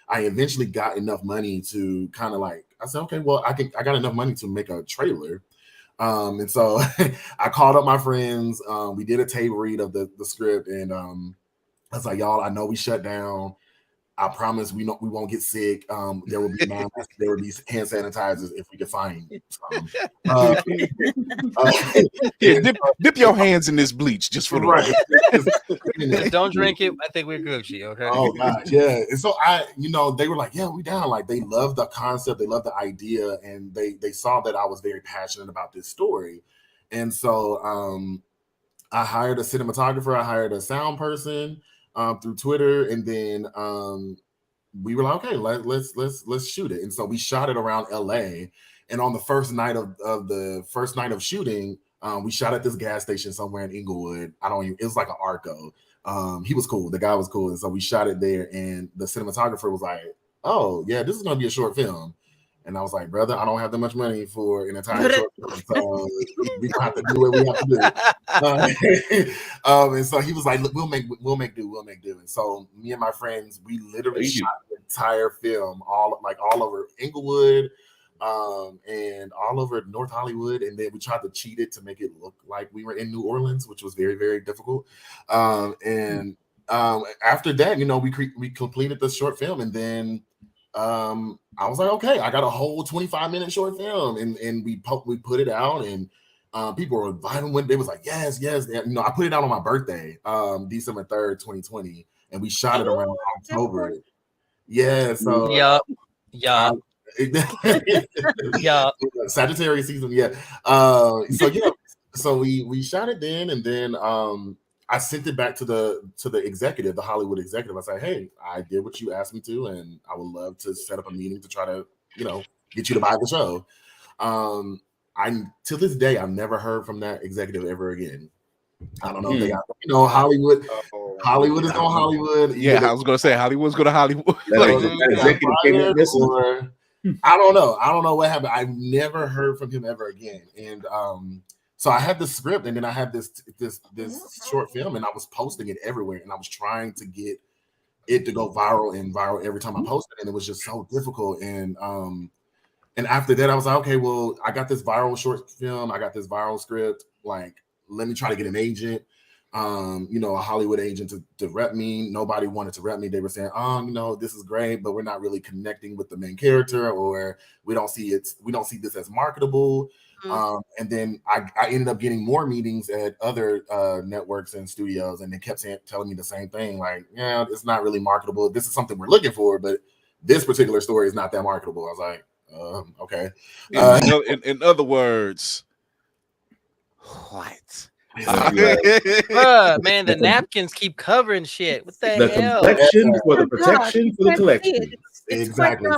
I eventually got enough money to kind of like, I said, okay, well, I got enough money to make a trailer. And so I called up my friends. We did a table read of the script, and I was like, y'all, I know we shut down. I promise we won't get sick. There will be masks, there will be hand sanitizers if we can find some. Dip your hands in this bleach just for the right. Just don't drink it. I think we're Gucci, okay? Oh gosh, yeah. And so they were like, yeah, we down. Like they loved the concept, they loved the idea, and they saw that I was very passionate about this story. And so I hired a cinematographer, I hired a sound person through Twitter, and then we were like, okay, let's shoot it. And so we shot it around LA. And on the first night of shooting, we shot at this gas station somewhere in Inglewood. It was like an Arco. He was cool. The guy was cool. And so we shot it there. And the cinematographer was like, oh, yeah, this is going to be a short film. And I was like, brother, I don't have that much money for an entire short film. So we don't have to do what we have to do. And so he was like, look, we'll make do. And so me and my friends, we literally shot the entire film all over Inglewood, and all over North Hollywood, and then we tried to cheat it to make it look like we were in New Orleans, which was very, very difficult. And after that, we completed the short film, and then I was like, okay, I got a whole 25-minute short film, and we put it out, and people were inviting when they was like, yes. And, I put it out on my birthday, December 3rd, 2020, and we shot it around October. Yeah, so yeah. Yeah, Sagittarius season, yeah. So we shot it then, and then I sent it back to the executive, the Hollywood executive. I said, hey, I did what you asked me to, and I would love to set up a meeting to try to, get you to buy the show. To this day, I've never heard from that executive ever again. I don't know if they got, Hollywood. Hollywood is on Hollywood. Yeah, I was gonna say Hollywood's going to Hollywood. I don't know what happened. I've never heard from him ever again. And so I had the script, and then I had this short film, and I was posting it everywhere, and I was trying to get it to go viral every time I posted, and it was just so difficult. And after that, I was like, okay, well, I got this viral short film, I got this viral script. Like, let me try to get an agent, a Hollywood agent to rep me. Nobody wanted to rep me. They were saying, this is great, but we're not really connecting with the main character, or we don't see this as marketable. And then I ended up getting more meetings at other networks and studios, and they kept telling me the same thing. Like, yeah, it's not really marketable. This is something we're looking for, but this particular story is not that marketable. I was like, okay. In other words, what? Bruh, man, the napkins keep covering shit. What the hell? Complexion for the protection for the collection. Exactly.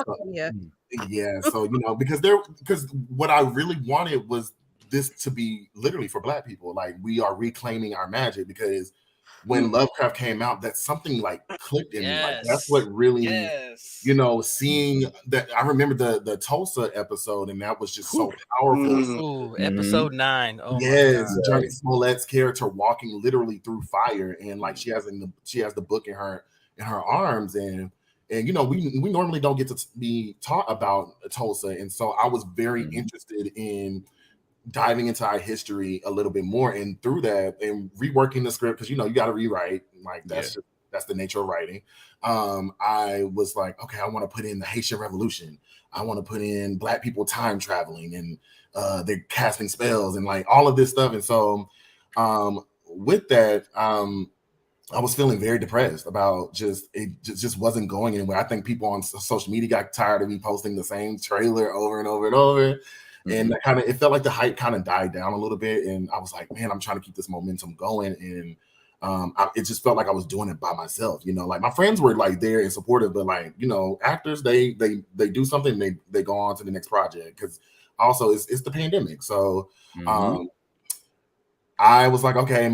Yeah, so because what I really wanted was this to be literally for Black people. Like, we are reclaiming our magic, because when Lovecraft came out, that's something like clicked in me. Like, that's what really, seeing that. I remember the Tulsa episode, and that was just so powerful. Ooh, episode 9. Oh yes, Johnny Smollett's character walking literally through fire, and like she has the book in her arms, and we normally don't get to be taught about Tulsa, and so I was very interested in diving into our history a little bit more, and through that, and reworking the script, because you got to rewrite. Like, that's the nature of writing. I was like, okay, I want to put in the Haitian Revolution. I want to put in Black people time traveling, and they're casting spells, and like all of this stuff. And so with that, I was feeling very depressed about it just wasn't going anywhere. I think people on social media got tired of me posting the same trailer over and over and over. And it felt like the hype kind of died down a little bit. And I was like, man, I'm trying to keep this momentum going. And it just felt like I was doing it by myself. Like, my friends were like there and supportive, but like, actors, they do something, they go on to the next project, because also it's the pandemic. So I was like, okay. I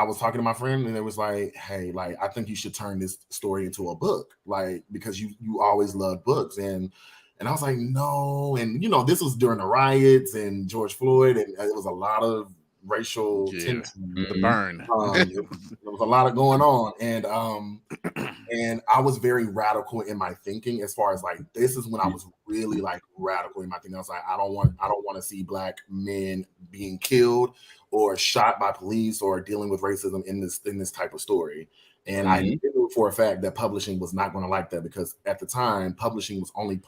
was talking to my friend, and it was like, hey, like, I think you should turn this story into a book, like, because you always loved books. And I was like, no. And, this was during the riots and George Floyd, and it was a lot of racial tension. The burn. There was a lot of going on. And I was very radical in my thinking as far as like, this is when I was really like radical in my thinking. I was like, I don't want to see Black men being killed or shot by police or dealing with racism in this type of story. And I knew for a fact that publishing was not going to like that, because at the time publishing was only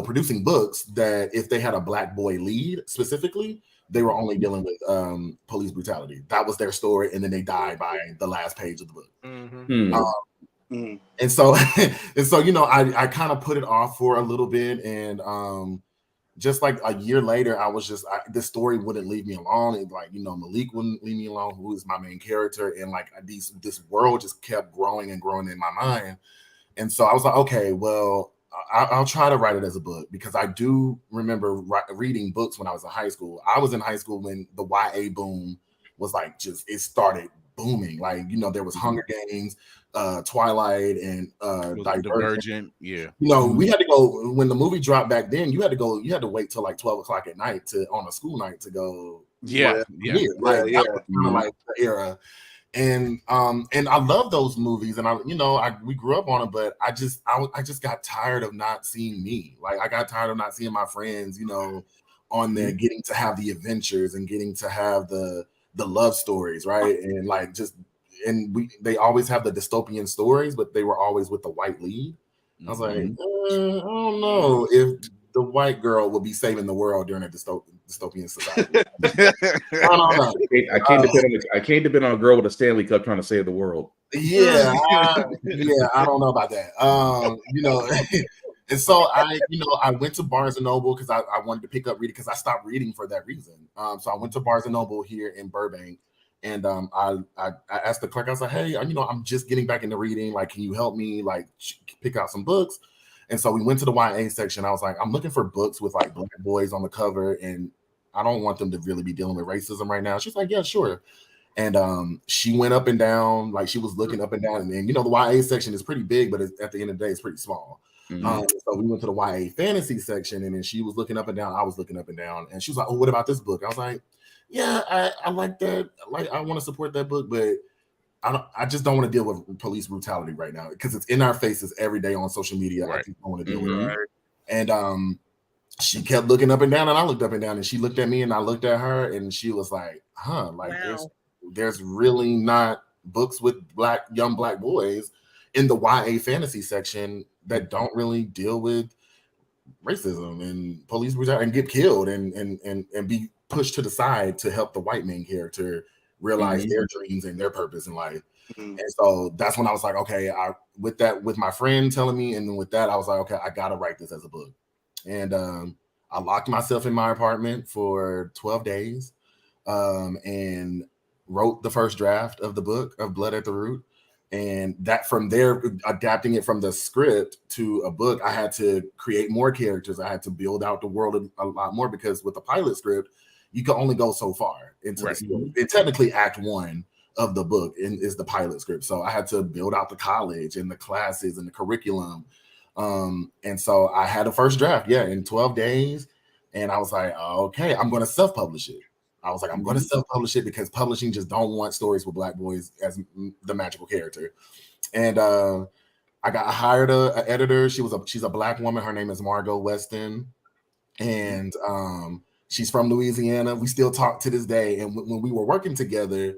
producing books that if they had a Black boy lead specifically, they were only dealing with police brutality. That was their story, and then they died by the last page of the book. And so I kind of put it off for a little bit, and just like a year later, I was just this story wouldn't leave me alone. And like, Malik wouldn't leave me alone, who is my main character, and like this world just kept growing and growing in my mind. And so I was like, okay, well, I'll try to write it as a book, because I do remember reading books when I was in high school. I was in high school when the YA boom was like it started booming. Like, there was Hunger Games, Twilight, and Divergent. Yeah. We had to go when the movie dropped back then. You had to wait till like 12 o'clock at night on a school night to go. Yeah. That was kind of like the era. And I love those movies, and we grew up on them, but I just got tired of not seeing me. Like, I got tired of not seeing my friends, on there, getting to have the adventures and getting to have the love stories, right? And like they always have the dystopian stories, but they were always with the white lead. I was like, I don't know if the white girl will be saving the world during a dystopian society. I don't know. I can't depend on a girl with a Stanley Cup trying to save the world. Yeah, I don't know about that. And so I went to Barnes and Noble because I wanted to pick up reading, because I stopped reading for that reason. So I went to Barnes and Noble here in Burbank, and I asked the clerk. I was like, hey, I'm just getting back into reading. Like, can you help me like pick out some books? And so we went to the YA section. I was like, I'm looking for books with like Black boys on the cover, and I don't want them to really be dealing with racism right now. She's like, yeah, sure. And she went up and down, like she was looking up and down. And the YA section is pretty big, but at the end of the day, it's pretty small. So we went to the YA fantasy section, and then she was looking up and down. I was looking up and down, and she was like, oh, what about this book? I was like, yeah, I like that. Like, I want to support that book, but I just don't want to deal with police brutality right now, because it's in our faces every day on social media. Right. I just don't want to deal with it. And she kept looking up and down, and I looked up and down, and she looked at me, and I looked at her, and she was like, huh, like there's really not books with young black boys in the YA fantasy section that don't really deal with racism and police brutality and get killed and be pushed to the side to help the white main character realize their dreams and their purpose in life. And so that's when I was like, okay, with my friend telling me, and then with that, I was like, okay, I gotta write this as a book. And I locked myself in my apartment for 12 days and wrote the first draft of the book of Blood at the Root. And that from there, adapting it from the script to a book, I had to create more characters. I had to build out the world a lot more, because with the pilot script, you can only go so far into the story. And technically Act 1 of the book is the pilot script. So I had to build out the college and the classes and the curriculum. And so I had a first draft, in 12 days. And I was like, okay, I'm going to self-publish it. I was like, I'm going to self-publish it, because publishing just don't want stories with black boys as the magical character. And I hired an editor. She's a black woman. Her name is Margot Weston. And she's from Louisiana. We still talk to this day. And when we were working together,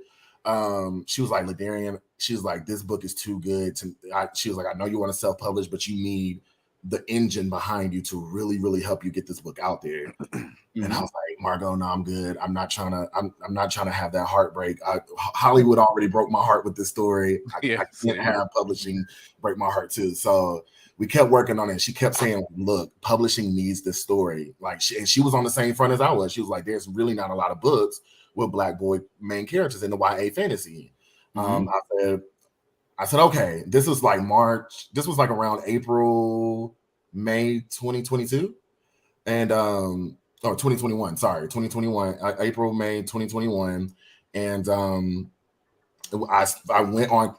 she was like, Ladarrion, she was like, this book is too good. She was like, I know you want to self-publish, but you need the engine behind you to really, really help you get this book out there. And I was like, Margot, no, I'm good. I'm not trying to have that heartbreak. Hollywood already broke my heart with this story. I can't have publishing break my heart too. So we kept working on it. She kept saying, look, publishing needs this story. Like, she was on the same front as I was. She was like, there's really not a lot of books with black boy main characters in the YA fantasy. I said, okay, this was like March. This was like around April, May 2022. And 2021, sorry, 2021, April, May 2021. And I went on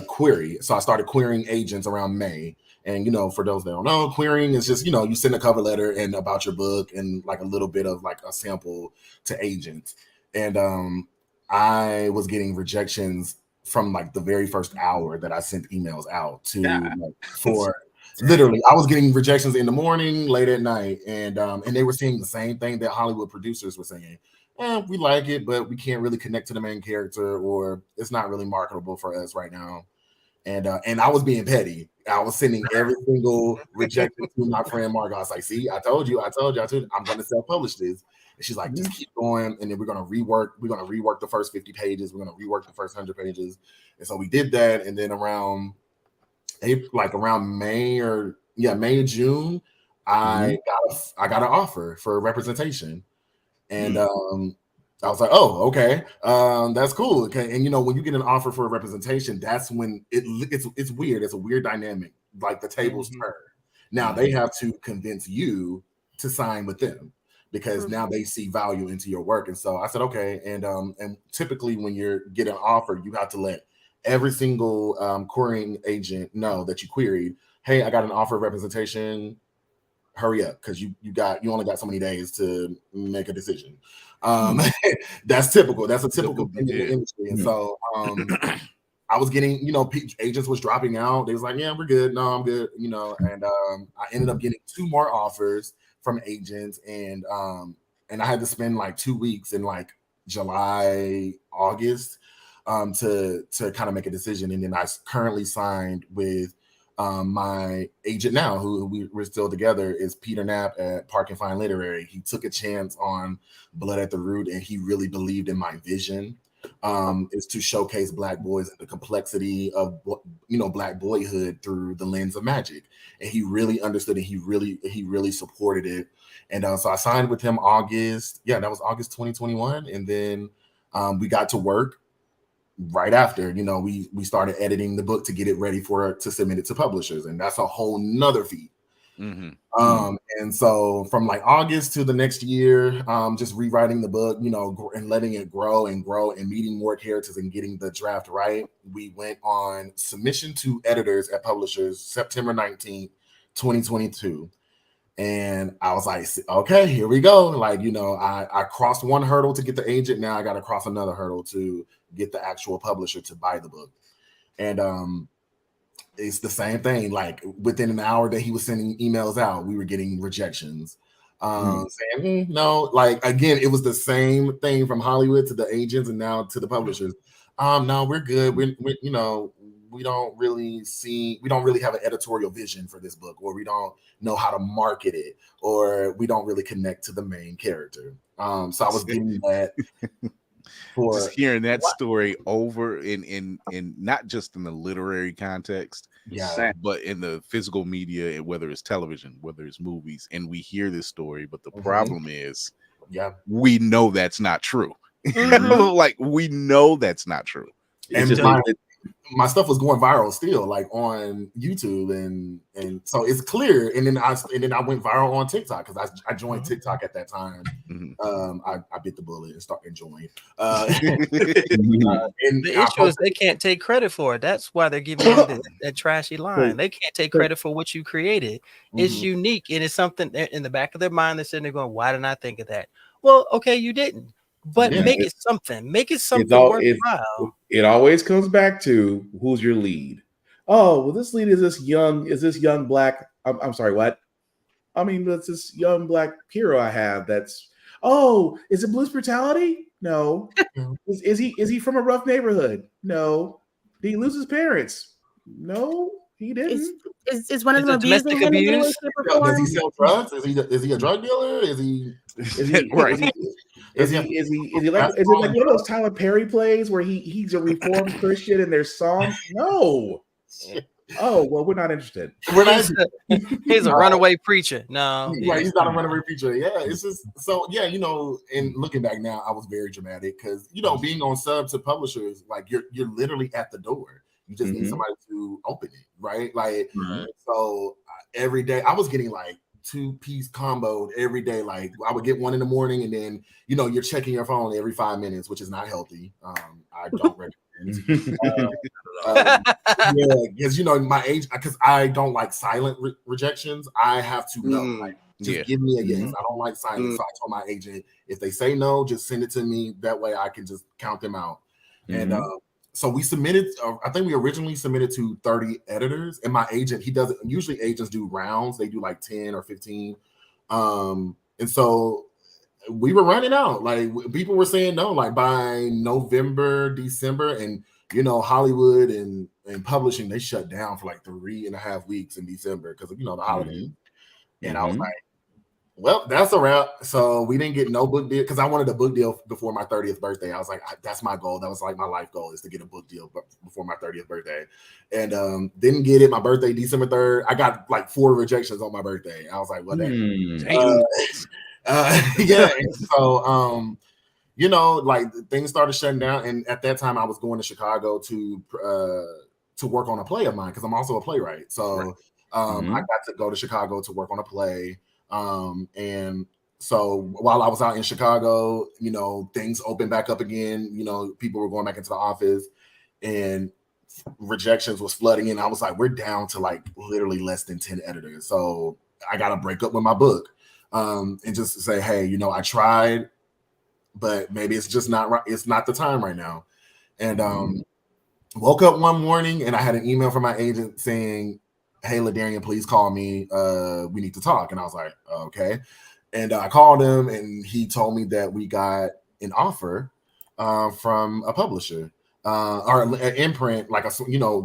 query. So I started querying agents around May. And, for those that don't know, querying is just, you send a cover letter and about your book and like a little bit of like a sample to agents. And I was getting rejections from like the very first hour that I sent emails out to for literally, I was getting rejections in the morning, late at night, and they were saying the same thing that Hollywood producers were saying. We like it, but we can't really connect to the main character, or it's not really marketable for us right now. And I was being petty. I was sending every single rejection to my friend Mark. I was like, see, I told you, I'm going to self-publish this. And she's like, just keep going. And then we're going to rework the first 50 pages. We're going to rework the first 100 pages. And so we did that. And then around May or June, I got an offer for representation. And I was like, oh, okay. That's cool. Okay. And when you get an offer for a representation, that's when it's weird. It's a weird dynamic. Like the tables turn. Now they have to convince you to sign with them because now they see value into your work. And so I said, okay. And typically when you're getting an offer, you have to let every single querying agent know that you queried, hey, I got an offer of representation. Hurry up, because you only got so many days to make a decision. That's typical. That's a typical thing in the industry. And so I was getting, agents was dropping out. They was like, yeah, we're good. No, I'm good. And I ended up getting 2 more offers from agents, and I had to spend like 2 weeks in like July, August to kind of make a decision. And then I currently signed with my agent now, who we're still together, is Peter Knapp at Park and Fine Literary. He took a chance on Blood at the Root, and he really believed in my vision. Is to showcase Black boys and the complexity of Black boyhood through the lens of magic, and he really understood it. He really supported it, and so I signed with him August. Yeah, that was August 2021, and then we got to work. Right after, we started editing the book to get it ready to submit it to publishers, and that's a whole nother feat. And so from like August to the next year, just rewriting the book, and letting it grow and meeting more characters and getting the draft right. We went on submission to editors at publishers September 19th, 2022. And I was like, okay, here we go. Like, I crossed one hurdle to get the agent. Now I got to cross another hurdle to get the actual publisher to buy the book. And it's the same thing. Like within an hour that he was sending emails out, we were getting rejections. Saying, no, like, again, it was the same thing from Hollywood to the agents and now to the publishers. No, we're good. We don't really have an editorial vision for this book, or we don't know how to market it, or we don't really connect to the main character. So I was getting that for just hearing that story over in not just in the literary context, but in the physical media, whether it's television, whether it's movies, and we hear this story, but the problem is, we know that's not true. Like, we know that's not true. And my stuff was going viral still, like on YouTube, and so it's clear. And then I went viral on TikTok because I joined TikTok at that time. I bit the bullet and joined. And the issue is they can't take credit for it. That's why they're giving you that trashy line. They can't take credit for what you created. It's unique, and it's something in the back of their mind. They're sitting there going, "Why didn't I think of that?" Well, okay, you didn't. But make it something. Make it something worthwhile. It always comes back to who's your lead. Oh, well, this lead is this young Black. I'm sorry, what? I mean, that's this young Black hero I have. That's is it Blue's Brutality? No. Is he from a rough neighborhood? No. Did he lose his parents? No, he didn't. Is one of them domestic abuse? Does he sell drugs? Is he a drug dealer? Is he right? Is it like one of those Tyler Perry plays where he's a reformed Christian and there's songs? No. Oh, well, we're not interested. He's a runaway preacher. No, right, he's not a runaway preacher. Yeah, it's just so and looking back now, I was very dramatic because being on sub to publishers, like you're literally at the door. You just need somebody to open it, right? Like so every day I was getting like 2-piece comboed every day. Like I would get one in the morning, and then you're checking your phone every 5 minutes, which is not healthy. I don't recommend. Because my age, because I don't like silent rejections. I have to know. Like, just give me a yes. I don't like silence. So I told my agent, if they say no, just send it to me. That way I can just count them out. And so we submitted, I think we originally submitted to 30 editors, and my agent, he doesn't, usually agents do rounds, they do like 10 or 15. And so we were running out. Like people were saying no, like by November, December, and Hollywood and publishing, they shut down for like 3.5 weeks in December because of the holidays. And I was like, well, that's a wrap. So we didn't get no book deal because I wanted a book deal before my 30th birthday. I was like, that's my goal. That was like my life goal, is to get a book deal before my 30th birthday. And didn't get it. My birthday, December 3rd. I got like 4 rejections on my birthday. I was like, whatever. Yeah. And so like things started shutting down. And at that time I was going to Chicago to work on a play of mine because I'm also a playwright. So I got to go to Chicago to work on a play. And so while I was out in Chicago, things opened back up again. People were going back into the office, and rejections was flooding in. I was like, we're down to like literally less than 10 editors. So I got to break up with my book, and just say, hey, I tried, but maybe it's just not right. It's not the time right now. And woke up one morning and I had an email from my agent saying, hey, Ladarrion, please call me. We need to talk. And I was like, okay. And I called him, and he told me that we got an offer from a publisher or an imprint. Like,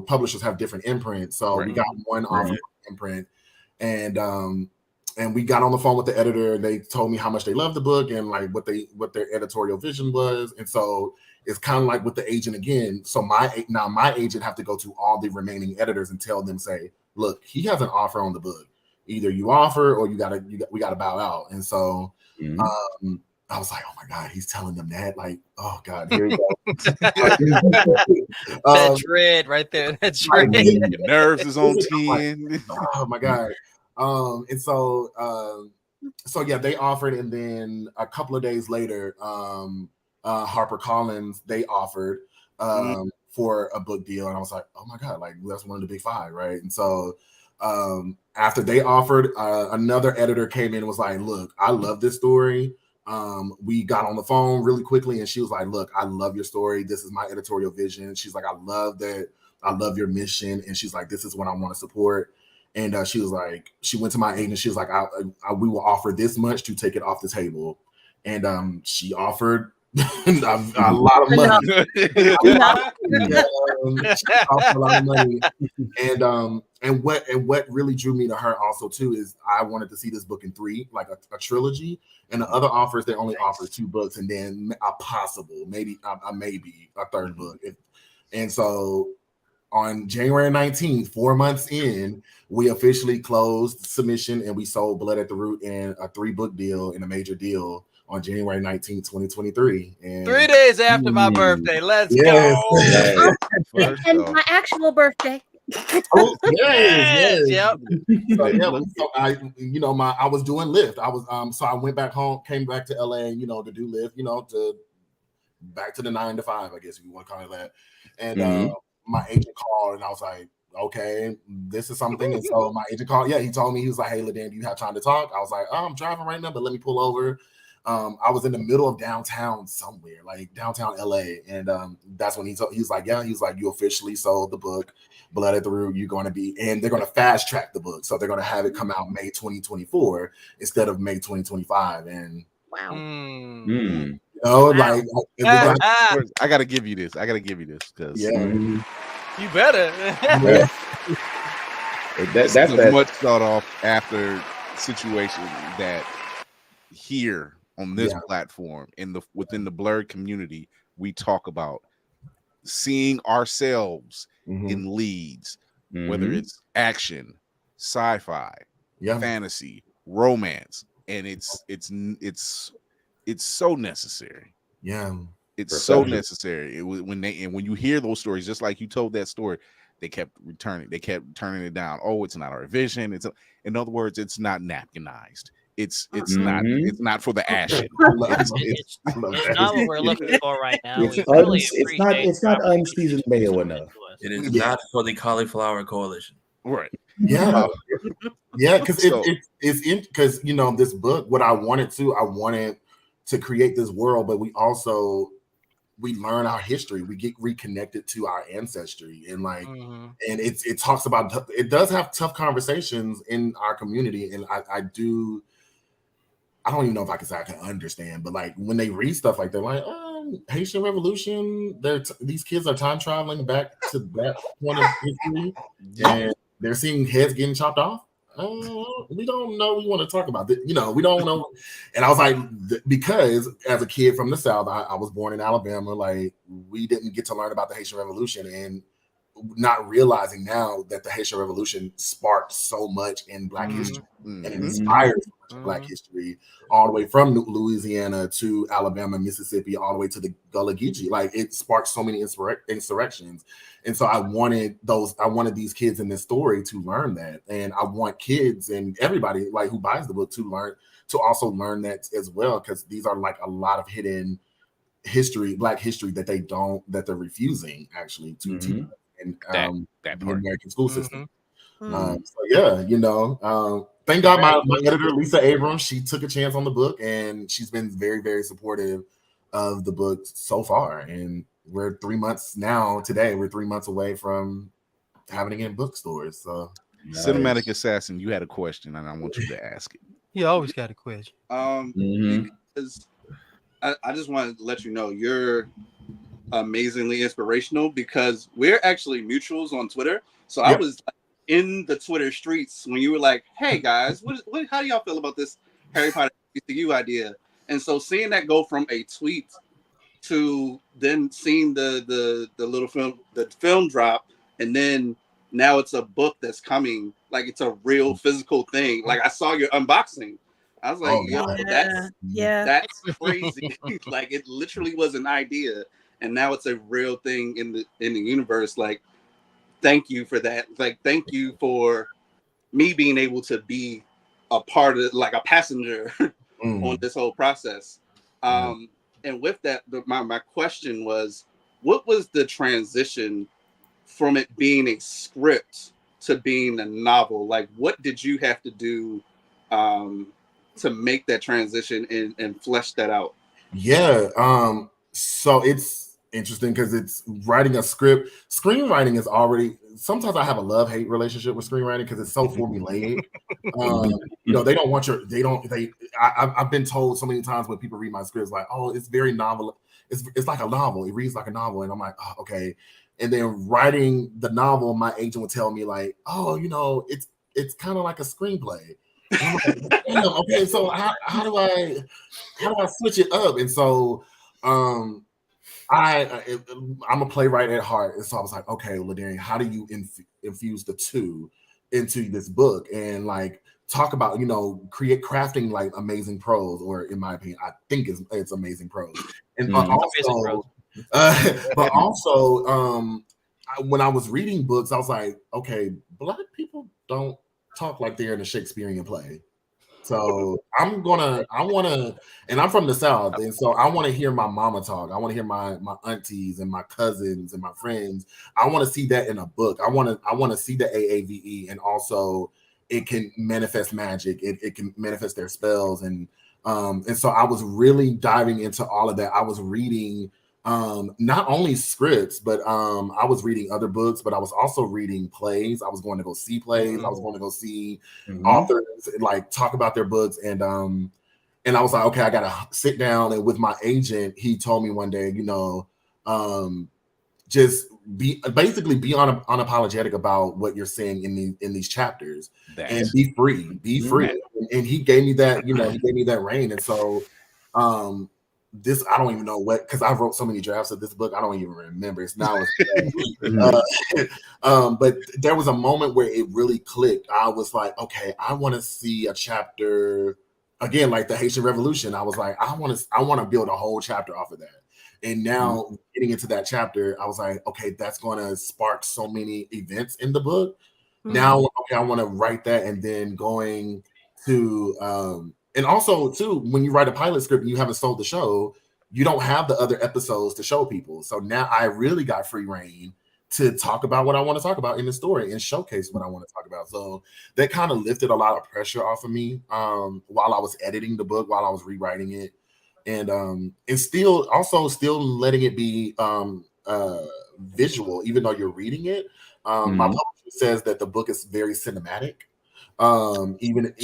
publishers have different imprints. So we got one offer from imprint, and we got on the phone with the editor. They told me how much they loved the book and like what their editorial vision was. And so it's kind of like with the agent again. So my agent have to go to all the remaining editors and tell them, say, look, he has an offer on the book. Either you offer or we gotta bow out. And so I was like, oh my God, he's telling them that. Like, oh God, here we go. That dread right there. That dread. Your nerves is on 10. Oh my God. And so yeah, they offered, and then a couple of days later, HarperCollins, they offered for a book deal, and I was like, oh my God, like that's one of the big 5, right? And so after they offered, another editor came in and was like, look, I love this story. We got on the phone really quickly, and she was like, look, I love your story. This is my editorial vision. She's like, I love that. I love your mission. And she's like, this is what I want to support. And she was like, she went to my agent. She was like, we will offer this much to take it off the table. And she offered a lot of money. A lot of money. And what really drew me to her also too is I wanted to see this book in 3, like a trilogy. And the other offers, they only offer 2 books, and then a possible maybe a 3rd book. And so on January 19th, 4 months in, we officially closed submission, and we sold Blerd at the Root in a 3-book deal, in a major deal, on January 19th, 2023. And 3 days after my birthday. Let's go. And my actual birthday. Oh, yes. Yep. So I was doing Lyft. I was so I went back home, came back to LA, to do Lyft, to back to the 9 to 5, I guess if you want to call it that. And my agent called, and I was like, okay, this is something. And so my agent called. Yeah, he told me, he was like, hey, Ladarrion, do you have time to talk? I was like, I'm driving right now, but let me pull over. I was in the middle of downtown somewhere, like downtown LA. And that's when he was like, you officially sold the book, Blerd at the Root. You're going to be, and they're going to fast track the book. So they're going to have it come out May 2024 instead of May 2025. And wow. Like I got to give you this. Because you better. That's a much thought off after situation that here on this platform within the Blerd community, we talk about seeing ourselves in leads, whether it's action, sci-fi, fantasy, romance, and it's so necessary. It's so necessary. When you hear those stories, just like you told that story, they kept turning it down. Oh, it's not our vision. In other words, it's not napkinized. It's not for the ashen. It's not what we're looking for right now. It's not unseasoned mayo enough. It is not for the Cauliflower Coalition. Right. Yeah. Because because this book, what I wanted to create this world, but we also we learn our history, we get reconnected to our ancestry, and like, and it talks about, it does have tough conversations in our community, and I don't even know if I can say I can understand, but like when they read stuff like they're like, Haitian Revolution, these kids are time traveling back to that point of history, and they're seeing heads getting chopped off. We don't know. We want to talk about this. We don't know. And I was like, because as a kid from the South, I was born in Alabama. Like, we didn't get to learn about the Haitian Revolution, and not realizing now that the Haitian Revolution sparked so much in Black history and it inspired so much in Black history, all the way from Louisiana to Alabama, Mississippi, all the way to the Gullah Geechee. Like, it sparked so many insurrections. And so I wanted these kids in this story to learn that. And I want kids and everybody like who buys the book to also learn that as well, because these are like a lot of hidden history, Black history that they're refusing actually to teach in the American school system. So yeah, thank God my editor, Lisa Abrams, she took a chance on the book, and she's been very, very supportive of the book so far. And we're 3 months now. Today, we're 3 months away from having it in bookstores. So, Cinematic Assassin, you had a question, and I want you to ask it. You always got a question. Because I just wanted to let you know you're amazingly inspirational, because we're actually mutuals on Twitter. So I was in the Twitter streets when you were like, "Hey guys, how do y'all feel about this Harry Potter HBCU idea?" And so seeing that go from a tweet to then seeing the little film drop, and then now it's a book that's coming, like it's a real physical thing. Like, I saw your unboxing, I was like, that's crazy. Like, it literally was an idea, and now it's a real thing in the universe. Like, thank you for that. Like, thank you for me being able to be a part of, like, a passenger on this whole process. And with that, my question was, what was the transition from it being a script to being a novel? Like, what did you have to do to make that transition and flesh that out? Yeah. So it's interesting because it's writing a script. Screenwriting is already, sometimes I have a love-hate relationship with screenwriting because it's so formulaic. They don't want I've been told so many times when people read my scripts, like, oh, it's very novel. It's like a novel. It reads like a novel. And I'm like, oh, okay. And then writing the novel, my agent would tell me like, oh, it's kind of like a screenplay. And I'm like, damn, okay, so how do I switch it up? And so I'm a playwright at heart, and so I was like, okay, Ladarrion, how do you infuse the two into this book and like talk about crafting like amazing prose, or in my opinion, I think it's amazing prose, and also, but also when I was reading books, I was like, okay, Black people don't talk like they're in a Shakespearean play. So and I'm from the South, and so I want to hear my mama talk. I want to hear my aunties and my cousins and my friends. I want to see that in a book. I want to see the AAVE, and also it can manifest magic. It can manifest their spells, and so I was really diving into all of that. I was reading not only scripts, but I was reading other books, but I was also reading plays. I was going to go see plays. I was going to go see authors like talk about their books, and I was like, okay, I gotta sit down. And with my agent, he told me one day, just be unapologetic about what you're saying in these chapters, and be free. And he gave me that, he gave me that reign. And so this, I don't even know what, because I wrote so many drafts of this book, I don't even remember. It's now but there was a moment where it really clicked. I was like, okay, I want to see a chapter again, like the Haitian Revolution. I was like, I want to build a whole chapter off of that. And now getting into that chapter, I was like, okay, that's going to spark so many events in the book. Now, okay, I want to write that, and then going to and also, too, when you write a pilot script and you haven't sold the show, you don't have the other episodes to show people. So now I really got free reign to talk about what I want to talk about in the story and showcase what I want to talk about. So that kind of lifted a lot of pressure off of me while I was editing the book, while I was rewriting it. and still letting it be visual, even though you're reading it. My publisher says that the book is very cinematic. Even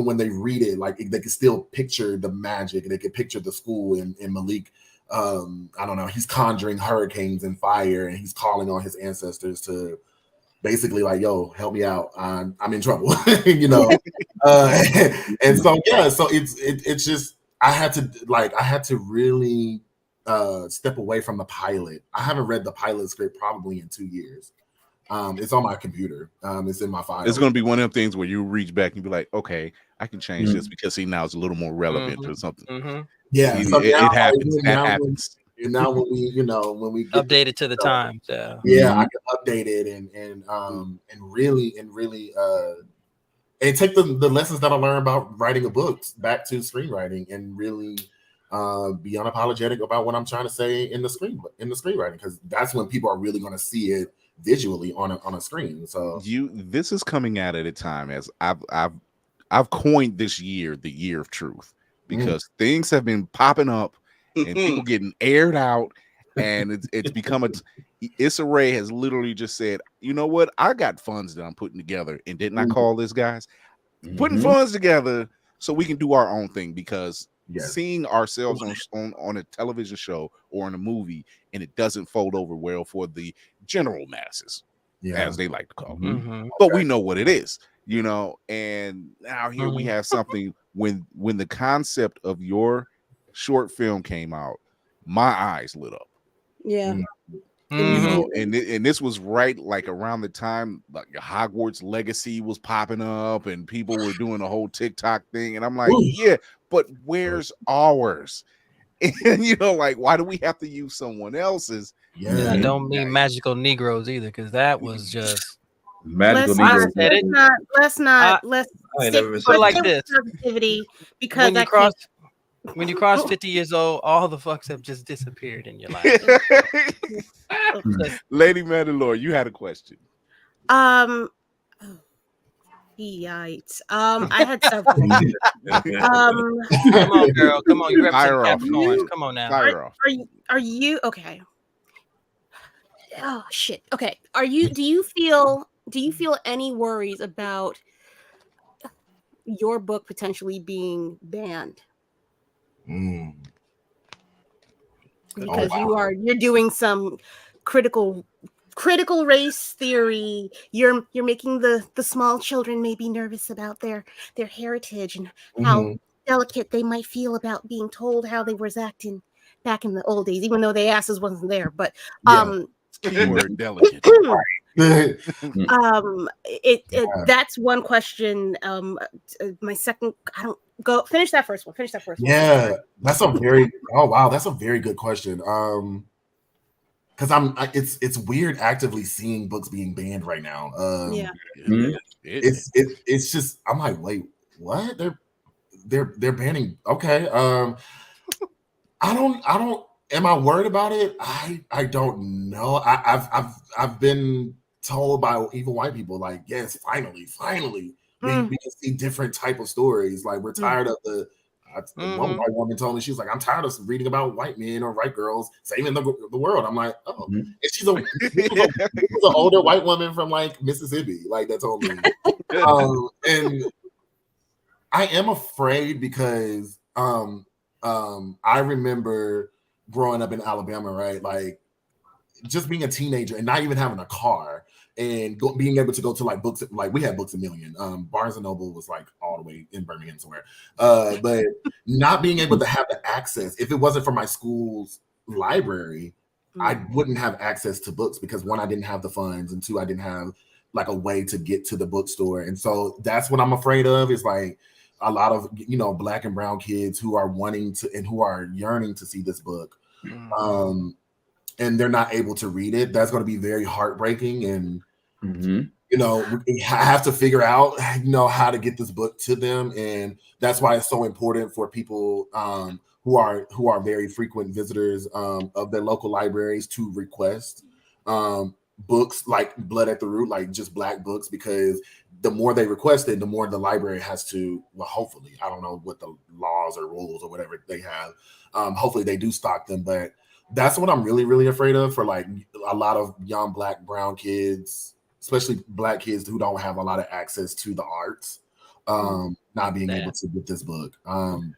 when they read it, like they can still picture the magic, they can picture the school and Malik. I don't know, he's conjuring hurricanes and fire, and he's calling on his ancestors to basically like, yo, help me out. I'm in trouble, you know. And so so it's just I had to really step away from the pilot. I haven't read the pilot script probably in 2 years. It's on my computer. It's in my file. It's going to be one of them things where you reach back and be like, okay, I can change this because now it's a little more relevant or something. Yeah, so it happens. That happens. And now when we update it to the times, I can update it and really and take the lessons that I learned about writing a book back to screenwriting and really be unapologetic about what I'm trying to say in the screenwriting, because that's when people are really going to see it visually on a screen. So this is coming out at a time as I've coined this year the year of truth, because things have been popping up and people getting aired out, and it's become Issa Rae has literally just said, you know what, I got funds that I'm putting together, and didn't I call this, guys, putting funds together so we can do our own thing, because seeing ourselves on a television show or in a movie and it doesn't fold over well for the general masses, as they like to call it. But we know what it is, you know. And now here we have something, when the concept of your short film came out, my eyes lit up. You know, and this was right like around the time like Hogwarts Legacy was popping up and people were doing the whole TikTok thing, and I'm like, yeah, but where's ours? And you know, like, why do we have to use someone else's? I don't mean magical Negroes either, because that was just magical Negroes. Let's put it like this. Because when you cross 50 years old, all the fucks have just disappeared in your life. Lady Mandalore, you had a question. Yikes. I had several. Come on, girl. Come on. You represent Capricorns. Come on now. Fire off. Are you okay? Oh shit. Okay. Do you feel any worries about your book potentially being banned? Because you're doing some critical race theory. You're making the small children maybe nervous about their heritage and how delicate they might feel about being told how they was acting back in the old days, even though the asses wasn't there. But keyword delicate. That's one question. My second, I don't go finish that first one. Yeah, that's a very that's a very good question. Because it's weird actively seeing books being banned right now. It's just, I'm like, wait, what? They're banning. Okay. I don't. Am I worried about it? I don't know. I've been told by even white people, like, yes, finally, we can see different type of stories. Like, we're tired of the. One white woman told me, she was like, I'm tired of reading about white men or white girls saving the world. I'm like, oh, and she's an older white woman from like Mississippi, like, that told me. And I am afraid because I remember growing up in Alabama, right? Like, just being a teenager and not even having a car and being able to go to like books, like we had Books A Million. Barnes and Noble was like all the way in Birmingham somewhere. But not being able to have the access, if it wasn't for my school's library, I wouldn't have access to books because one, I didn't have the funds, and two, I didn't have like a way to get to the bookstore. And so that's what I'm afraid of, is like a lot of, you know, Black and brown kids who are wanting to and who are yearning to see this book. And they're not able to read it. That's going to be very heartbreaking. And, you know, I have to figure out, you know, how to get this book to them. And that's why it's so important for people who are very frequent visitors of their local libraries to request books like Blood at the Root, like just Black books, because the more they request it, the more the library has to, well, hopefully, I don't know what the laws or rules or whatever they have. Hopefully they do stock them, but that's what I'm really, really afraid of for like a lot of young Black, brown kids, especially Black kids who don't have a lot of access to the arts, not being able to get this book.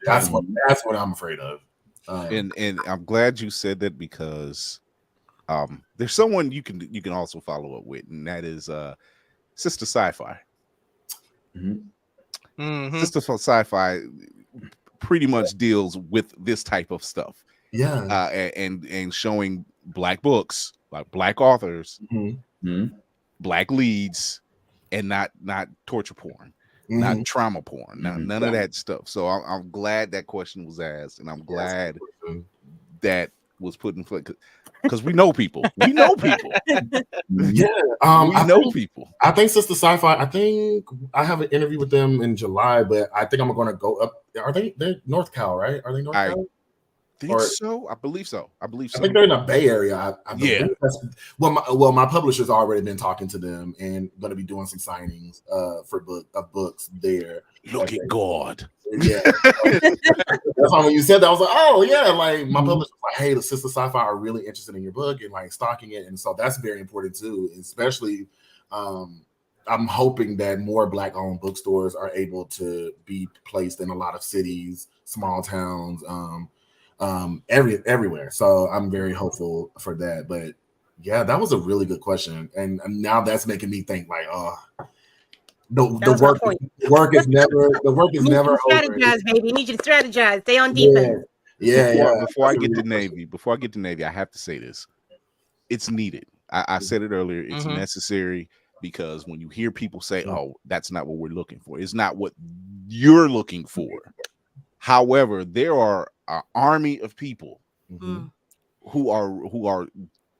That's what I'm afraid of. And I'm glad you said that, because there's someone you can also follow up with, and that is Sister Sci-Fi. Sister Sci-Fi pretty much deals with this type of stuff. And showing Black books, like Black authors, Black leads, and not torture porn, not trauma porn, none of that stuff. So I'm glad that question was asked, and I'm glad that was put in place, because we know people. We know people. We know people. I think Sister Sci-Fi, I think I have an interview with them in July, but I think I'm going to go up. Are they're North Cal, right? Are they North Cal? I believe so. I think they're in the Bay Area. I believe. My publisher's already been talking to them and going to be doing some signings for books there. Look at God. Yeah. That's why when you said that, I was like, oh yeah, like my publisher was like, hey, the Sister Sci-Fi are really interested in your book and like stocking it, and so that's very important too. Especially, I'm hoping that more Black-owned bookstores are able to be placed in a lot of cities, small towns, everywhere. So I'm very hopeful for that. But yeah, that was a really good question, and now that's making me think like, the work is never strategize, baby. You need you to strategize. Stay on defense. Before I get to Navy, I have to say this. It's needed. I said it earlier. It's necessary, because when you hear people say, "Oh, that's not what we're looking for," it's not what you're looking for. However, there are an army of people who are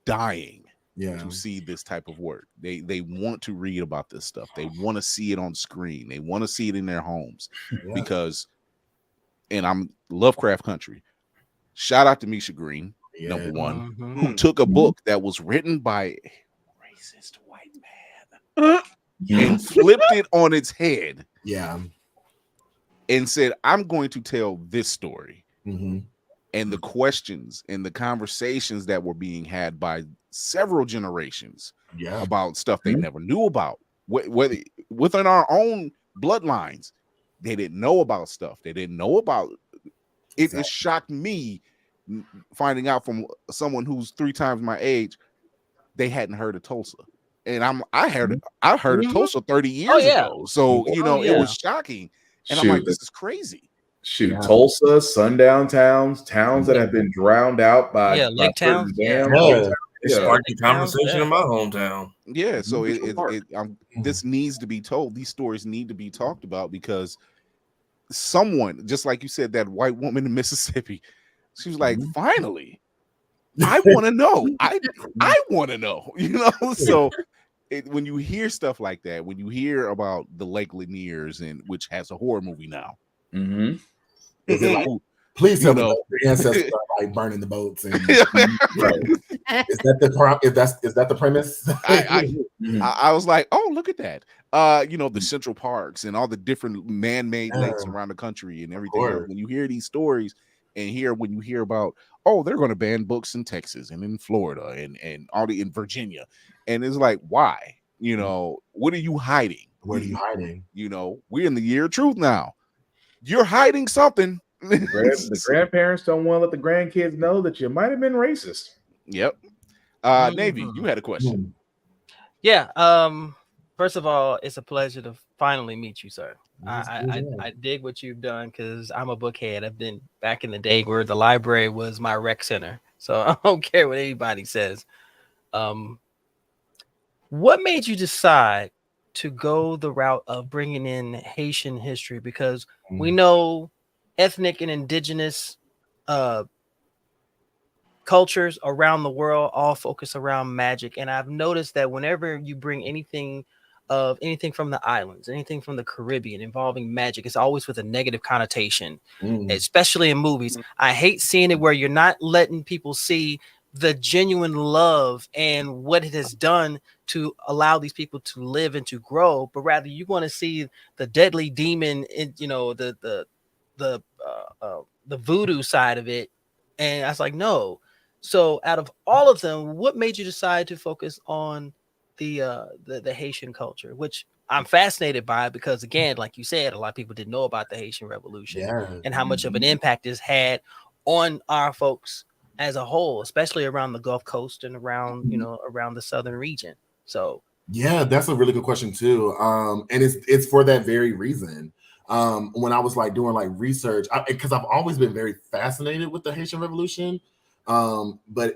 dying to see this type of work. They want to read about this stuff. They want to see it on screen. They want to see it in their homes, because, and I'm Lovecraft country. Shout out to Misha Green, number one, who took a book that was written by a racist white man and flipped it on its head. And said, I'm going to tell this story. And the questions and the conversations that were being had by several generations about stuff they never knew about, whether within our own bloodlines, they didn't know about stuff. They didn't know about it. It shocked me finding out from someone who's 3 times my age, they hadn't heard of Tulsa. And I heard of Tulsa 30 years ago. So, it was shocking. And I'm like, this is crazy. Tulsa, sundown towns that have been drowned out by lake towns. It sparked the conversation in my hometown. So this needs to be told. These stories need to be talked about, because someone, just like you said, that white woman in Mississippi, she was like, finally, I want to know. I want to know, so when you hear stuff like that, when you hear about the Lake Laniers, which has a horror movie now, is it like, please tell me the ancestors are like burning the boats, and is that the premise? I was like, oh, look at that. The Central Parks and all the different man-made lakes around the country and everything. When you hear these stories, and when you hear about, they're going to ban books in Texas and in Florida and all in Virginia, and it's like, why? What are you hiding? What are you hiding? We're in the year of truth now. You're hiding something. The grandparents don't want to let the grandkids know that you might have been racist. Yep. Navy, you had a question. First of all, it's a pleasure to finally meet you, sir. I dig what you've done, because I'm a bookhead. I've been back in the day where the library was my rec center, so I don't care what anybody says. What made you decide to go the route of bringing in Haitian history? Because we know ethnic and indigenous cultures around the world all focus around magic, and I've noticed that whenever you bring anything from the islands, anything from the Caribbean involving magic, it's always with a negative connotation, especially in movies. I hate seeing it where you're not letting people see the genuine love and what it has done to allow these people to live and to grow, but rather you want to see the deadly demon in, you know, the voodoo side of it. And I was like, no. So out of all of them, what made you decide to focus on the Haitian culture, which I'm fascinated by, because again, like you said, a lot of people didn't know about the Haitian Revolution and how much of an impact it's had on our folks as a whole, especially around the Gulf Coast and around, you know, around the southern region. So yeah, that's a really good question too. And it's for that very reason. When I was like doing like research, because I've always been very fascinated with the Haitian Revolution. But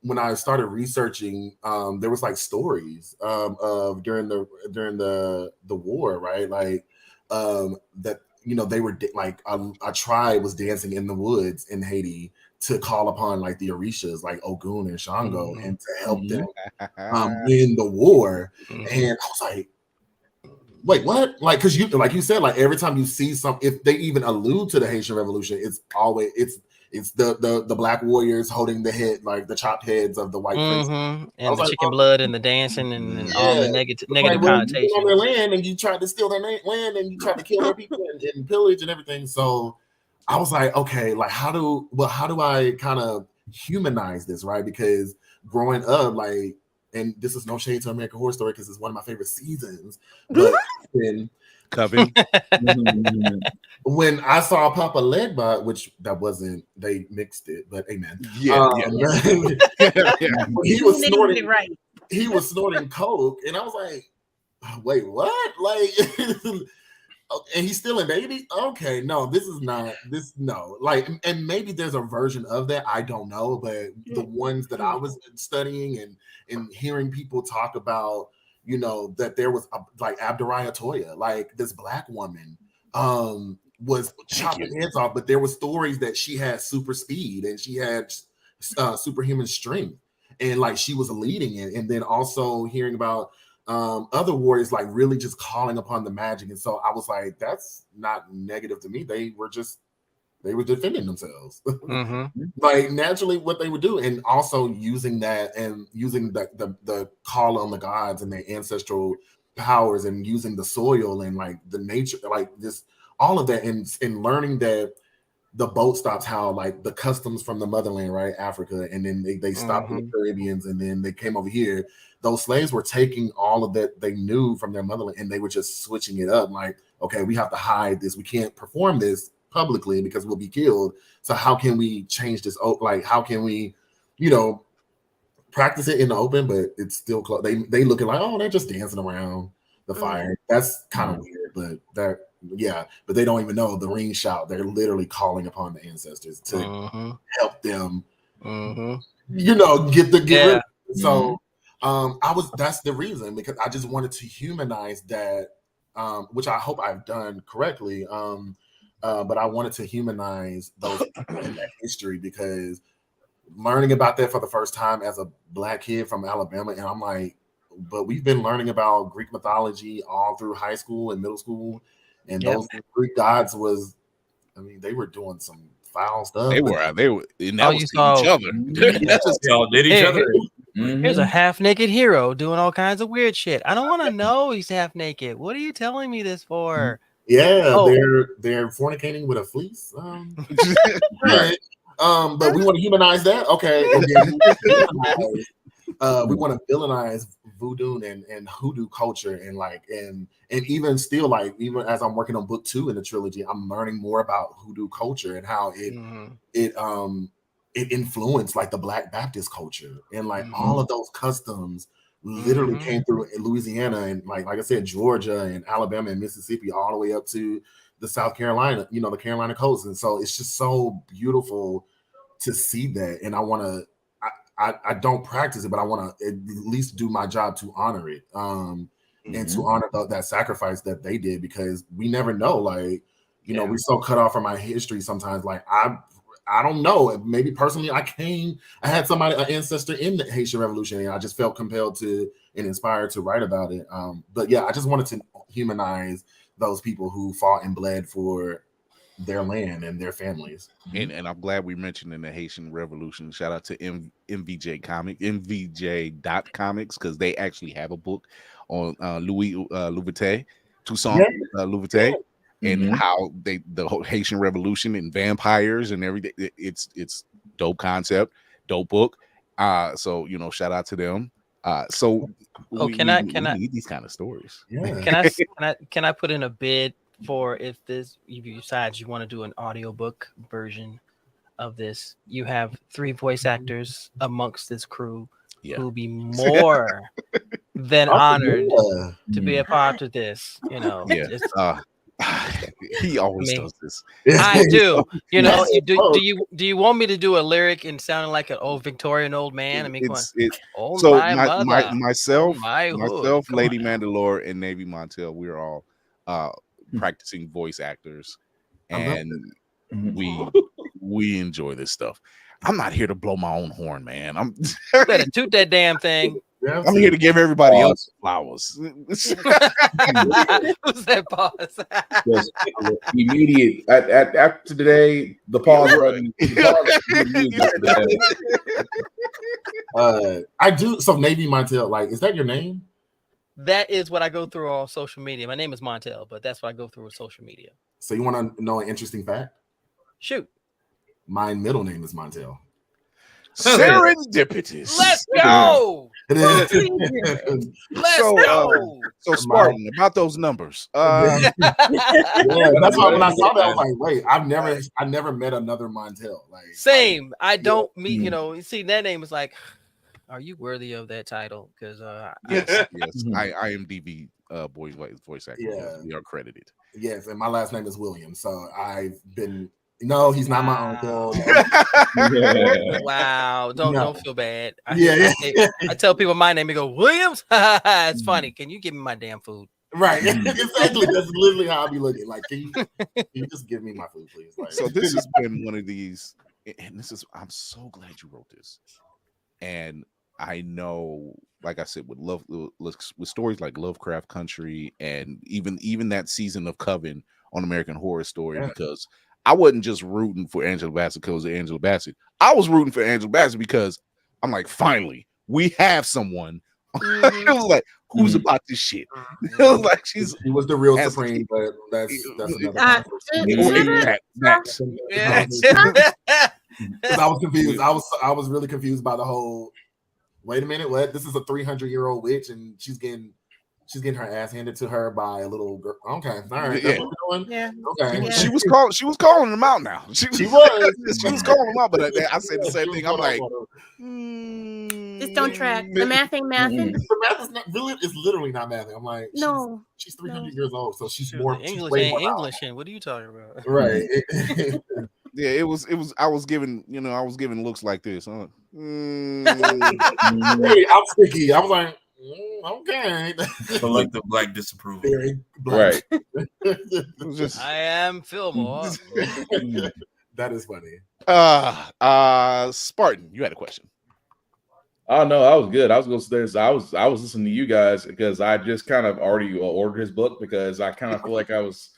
when I started researching, there was like stories of during the war, right? Like that, you know, they were like a tribe was dancing in the woods in Haiti to call upon like the Orishas, like Ogun and Shango, and to help them win the war. And I was like, wait, what? Like, because you, like you said, like every time you see if they even allude to the Haitian Revolution, it's always it's the black warriors holding the head, like the chopped heads of the white princes, and the like, chicken blood and the dancing and all the negative like, connotations on their land, and you tried to steal their land, and you tried to kill their people and pillage and everything. So I was like, okay, like how do I kind of humanize this, right? Because growing up, like, and this is no shade to American Horror Story because it's one of my favorite seasons, but when Coven. when I saw Papa Leadbot, which that wasn't, they mixed it, but amen. He was snorting, right? He was snorting coke, and I was like, wait, what? Like, and he's still a baby? Okay, no, this is not this. No, like, and maybe there's a version of that. I don't know, but the ones that I was studying and hearing people talk about, you know, that there was like Abdurrahia Toya, like this black woman, was chopping heads off, but there were stories that she had super speed and she had superhuman strength, and like she was leading it, and then also hearing about other warriors like really just calling upon the magic. And so I was like, that's not negative to me. They were defending themselves. Like naturally what they would do, and also using that and using the call on the gods and their ancestral powers, and using the soil and like the nature, like this, all of that, and learning that the boat stops, how like the customs from the motherland, right, Africa, and then they stopped in the Caribbeans, and then they came over here. Those slaves were taking all of that they knew from their motherland, and they were just switching it up. Like, okay, we have to hide this. We can't perform this publicly because we'll be killed. So how can we change this? Like, how can we, you know, practice it in the open, but it's still close. They looking like, oh, they're just dancing around the fire. That's kind of weird, but that. Yeah, but they don't even know the ring shout. They're literally calling upon the ancestors to help them, you know, get rid. So, that's the reason, because I just wanted to humanize that, which I hope I've done correctly. But I wanted to humanize those in that history, because learning about that for the first time as a black kid from Alabama, and I'm like, but we've been learning about Greek mythology all through high school and middle school. And those Greek gods was, I mean, they were doing some foul stuff. They were, and that was each other. They all did each other. Here's a half-naked hero doing all kinds of weird shit. I don't want to know he's half-naked. What are you telling me this for? Yeah, they're fornicating with a fleece. Right. But we want to humanize that. Okay. And then we want to villainize voodoo and hoodoo culture, and even still, like, even as I'm working on book 2 in the trilogy, I'm learning more about hoodoo culture and how it influenced like the Black Baptist culture, and like all of those customs literally came through in Louisiana, and like I said, Georgia and Alabama and Mississippi, all the way up to the South Carolina, you know, the Carolina coast. And so it's just so beautiful to see that, and I don't practice it, but I want to at least do my job to honor it, and to honor that sacrifice that they did, because we never know. Like, you know, we're so cut off from our history sometimes. Like, I don't know. Maybe personally, I had somebody, an ancestor in the Haitian Revolution, and I just felt compelled to and inspired to write about it. But yeah, I just wanted to humanize those people who fought and bled for their land and their families. And I'm glad we mentioned in the Haitian Revolution. Shout out to MVJ.comics, because they actually have a book on Louis Louveté, Toussaint Louveté, and how the whole Haitian Revolution and vampires and everything. It's dope concept, dope book. So shout out to them. We need these kind of stories. Yeah. Can I put in a bid for if you decide you want to do an audiobook version of this? You have 3 voice actors amongst this crew who will be more than honored to be a part of this. He always does this. I do. Do you want me to do a lyric and sounding like an old Victorian old man? I mean, myself, Lady Mandalore, and Navy Montel, we're all practicing voice actors, and we enjoy this stuff. I'm not here to blow my own horn, man. I'm better toot that damn thing. I'm here to give everybody else flowers. Who's that pause? Immediate. After today, the pause button. I do. So Navy Montel, like, is that your name? That is what I go through on social media. My name is Montel, but that's what I go through with social media. So you want to know an interesting fact? Shoot. My middle name is Montel. Serendipitous. Let's go. Let's go. So Spartan, about those numbers. Yeah, that's why when I saw that, I was like, wait, I never met another Montel. Like, same. I don't meet, see, that name is like, are you worthy of that title? Because yes, IMDb voice actor. Yeah. We are credited. Yes, and my last name is Williams. So I've been. No, he's not my uncle. Wow, don't feel bad. I tell people my name, they go, Williams. It's funny. Can you give me my damn food? Right, exactly. That's literally how I be looking. Like, can you just give me my food, please? Like, so this has been one of these, and I'm so glad you wrote this. And I know, like I said, with stories like Lovecraft Country, and even that season of Coven on American Horror Story, because I wasn't just rooting for Angela Bassett because of Angela Bassett. I was rooting for Angela Bassett because I'm like, finally, we have someone. It was like, who's about this shit? It was like she was the real Supreme, but that's another I was confused. I was really confused by the whole. Wait a minute, what? This is a 300-year-old witch, and she's getting her ass handed to her by a little girl. Okay, all right. That's what we're doing? Yeah. Okay. Yeah. She was calling them out now. She was calling them out, but I said the same thing. I'm like, just don't track. The math ain't mathing. The math is not really. It's literally not mathing. I'm like, no. She's 300 years old, so she's more English. Ain't English. What are you talking about? Right. Yeah, it was. I was giving looks like this. Huh? Hey, I'm sticky. I was like. Okay. Collective black disapproval. Very black. Right. I am Fillmore. That is funny. Spartan, you had a question. Oh no, I was good. I was going to say, I was listening to you guys because I just kind of already ordered his book because I kind of feel like I was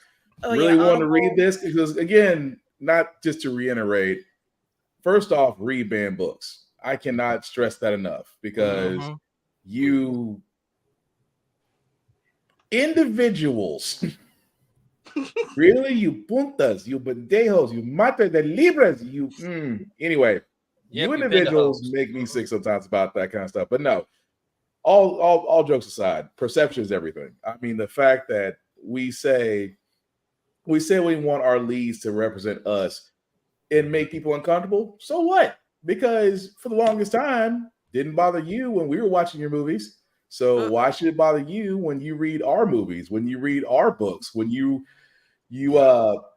wanting to read this because, again, not just to reiterate. First off, read banned books. I cannot stress that enough because you individuals, really, you puntas, you pendejos, you mata de libras, you anyway. You individuals make me sick sometimes about that kind of stuff. But no, all jokes aside, perception is everything. I mean, the fact that we say we want our leads to represent us and make people uncomfortable. So what? Because for the longest time, didn't bother you when we were watching your movies. So why should it bother you when you read our movies, when you read our books, when you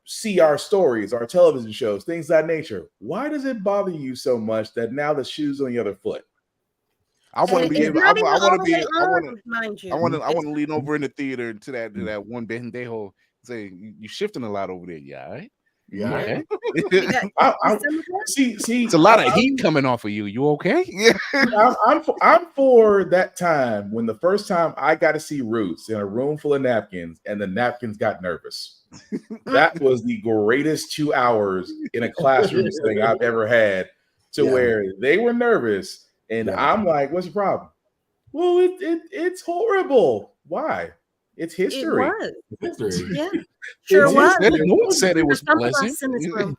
see our stories, our television shows, things of that nature? Why does it bother you so much that now the shoe's on the other foot? I want to be able. I want to lean over in the theater to that one bendejo. Say, you're shifting a lot over there, yeah. Right? Yeah. Okay. See, it's a lot of heat coming off of you. You okay? Yeah. I'm for that time when the first time I got to see Roots in a room full of napkins and the napkins got nervous. That was the greatest 2 hours in a classroom setting I've ever had, to where they were nervous and I'm like, "What's the problem?" Well, it's horrible. Why? It's history. It was. It's history. Yeah, sure was. No one said it was Some of pleasant. us in this room.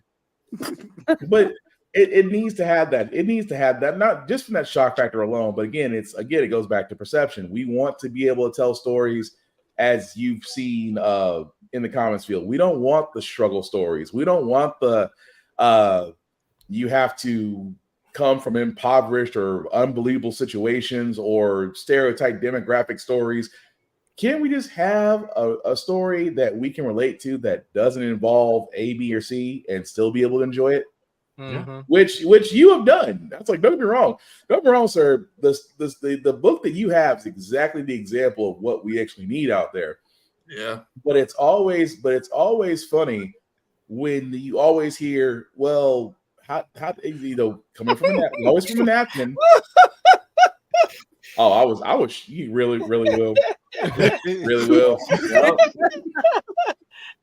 But it needs to have that. It needs to have that, not just from that shock factor alone, but again, it goes back to perception. We want to be able to tell stories as you've seen in the comics field. We don't want the struggle stories. We don't want the you have to come from impoverished or unbelievable situations or stereotype demographic stories. Can we just have a story that we can relate to that doesn't involve A, B, or C and still be able to enjoy it? Mm-hmm. Which you have done. That's like, don't get me wrong. Don't get me wrong, sir. The book that you have is exactly the example of what we actually need out there. Yeah. But it's always funny when you always hear, well, how coming from always from a napkin. Oh, I was you really will. Really will. Yep.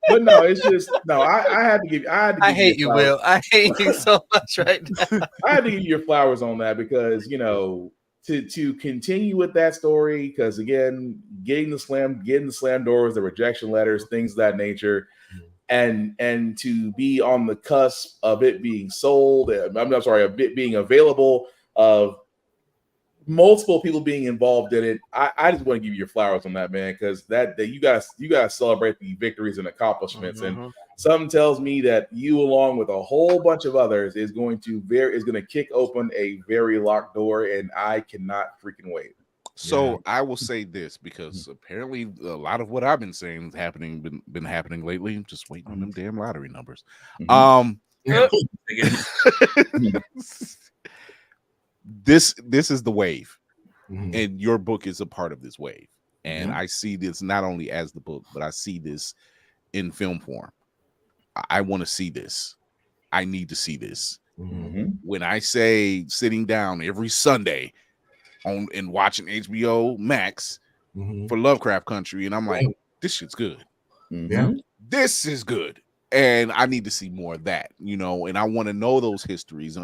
But no, it's just no. I had to give. I hate you, Will. I hate you so much right now. I had to give you your flowers on that because to continue with that story, because again, getting the slam doors, the rejection letters, things of that nature, and to be on the cusp of it being sold. I'm sorry, of it being available, of multiple people being involved in it. I just want to give you your flowers on that, man, because that you guys celebrate the victories and accomplishments. Mm-hmm. And something tells me that you, along with a whole bunch of others, is going to kick open a very locked door, and I cannot freaking wait. So I will say this, because apparently a lot of what I've been saying is been happening lately. I'm just waiting on them damn lottery numbers. This is the wave, and your book is a part of this wave. And I see this not only as the book, but I see this in film form. I want to see this. I need to see this. When I say sitting down every Sunday and watching HBO Max for Lovecraft Country, and I'm like, this shit's good. This is good. And I need to see more of that, and I want to know those histories,